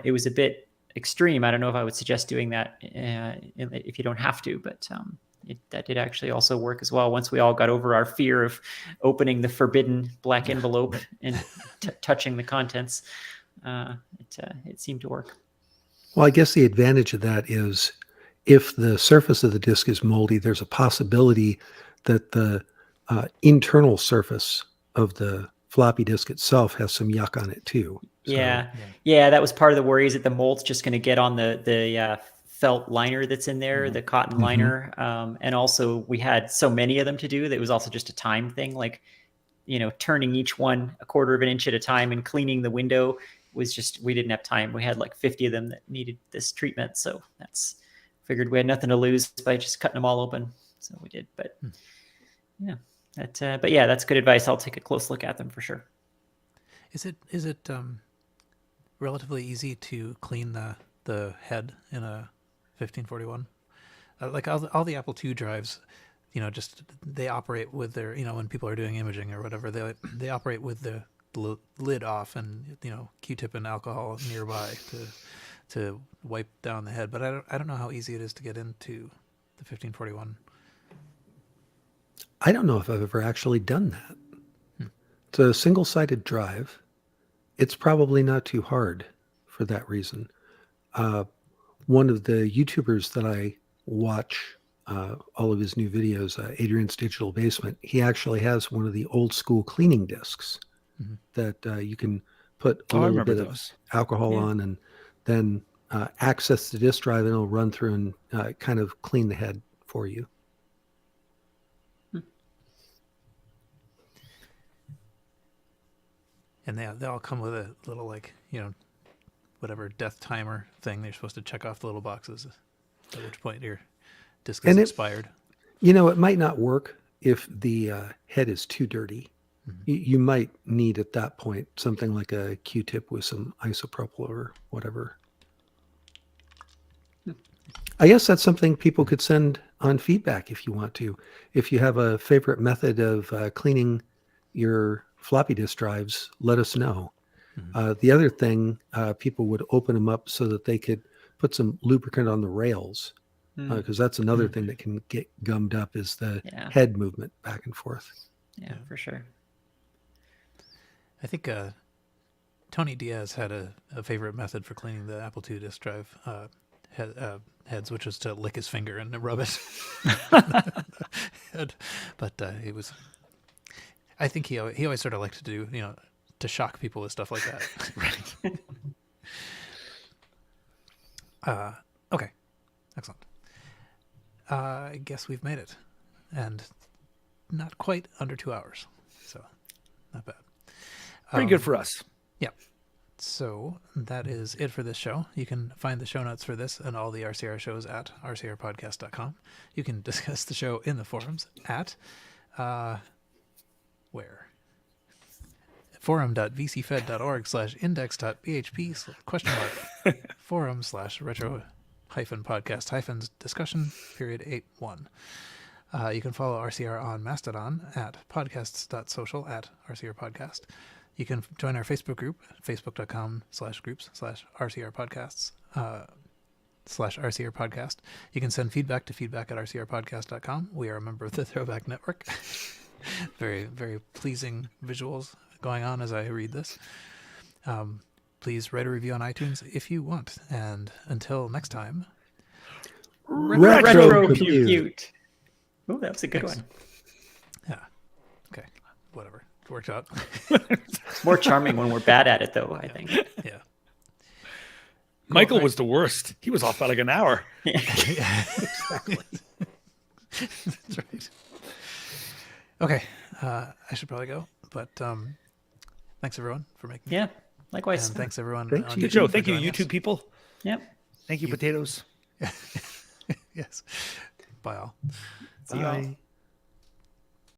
It was a bit extreme. I don't know if I would suggest doing that if you don't have to, but that did actually also work as well. Once we all got over our fear of opening the forbidden black envelope and touching the contents, it seemed to work. Well, I guess the advantage of that is if the surface of the disk is moldy, there's a possibility that the internal surface of the floppy disk itself has some yuck on it too. So, yeah, that was part of the worry, is that the mold's just going to get on the felt liner that's in there, the cotton liner. And also we had so many of them to do that it was also just a time thing. Like, turning each one a quarter of an inch at a time and cleaning the window was just, we didn't have time. We had like 50 of them that needed this treatment. So figured we had nothing to lose by just cutting them all open. So we did, but that's good advice. I'll take a close look at them for sure. Is it relatively easy to clean the head in a 1541? Like all the Apple II drives, just they operate with their, when people are doing imaging or whatever, they operate with the lid off and Q-tip and alcohol nearby to wipe down the head. But I don't know how easy it is to get into the 1541. I don't know if I've ever actually done that. It's a single-sided drive. It's probably not too hard for that reason. One of the YouTubers that I watch all of his new videos, Adrian's Digital Basement, he actually has one of the old school cleaning discs that you can put a little bit of alcohol on and then access the disk drive, and it'll run through and kind of clean the head for you. And they all come with a little, whatever death timer thing. They're supposed to check off the little boxes, at which point your disk is expired. It might not work if the head is too dirty. You might need at that point something like a Q-tip with some isopropyl or whatever. I guess that's something people could send on feedback if you want to. If you have a favorite method of cleaning your floppy disk drives, let us know. The other thing, people would open them up so that they could put some lubricant on the rails, because that's another thing that can get gummed up, is the head movement back and forth. Yeah, for sure. I think Tony Diaz had a favorite method for cleaning the Apple II disk drive heads, which was to lick his finger and rub it. But he was... I think he always sort of liked to do, to shock people with stuff like that. Right. Okay. Excellent. I guess we've made it. And not quite under 2 hours. So, not bad. Pretty good for us. Yeah. So, that is it for this show. You can find the show notes for this and all the RCR shows at rcrpodcast.com. You can discuss the show in the forums at... where? forum.vcfed.org/index.php/forum/retro-podcast-discussion #81. You can follow RCR on Mastodon at podcasts.social @RCRpodcast. You can join our Facebook group, facebook.com/groups/RCRpodcasts /RCRpodcast. You can send feedback to feedback@rcrpodcast.com. We are a member of the Throwback Network. Very, very pleasing visuals going on as I read this. Please write a review on iTunes if you want. And until next time, Retrocute. Oh, that was a good one. Yeah. Okay. Whatever. It worked out. More charming when we're bad at it, though, I think. Yeah. Michael right. was the worst. He was off by like an hour. Yeah, exactly. That's right. Okay, I should probably go, but thanks everyone for making. Yeah, likewise. And thanks everyone. Thanks, on you Good show. for Thank you, joining YouTube us. people. Yep. Thank you, potatoes. Yes. Bye all. See you all. Bye.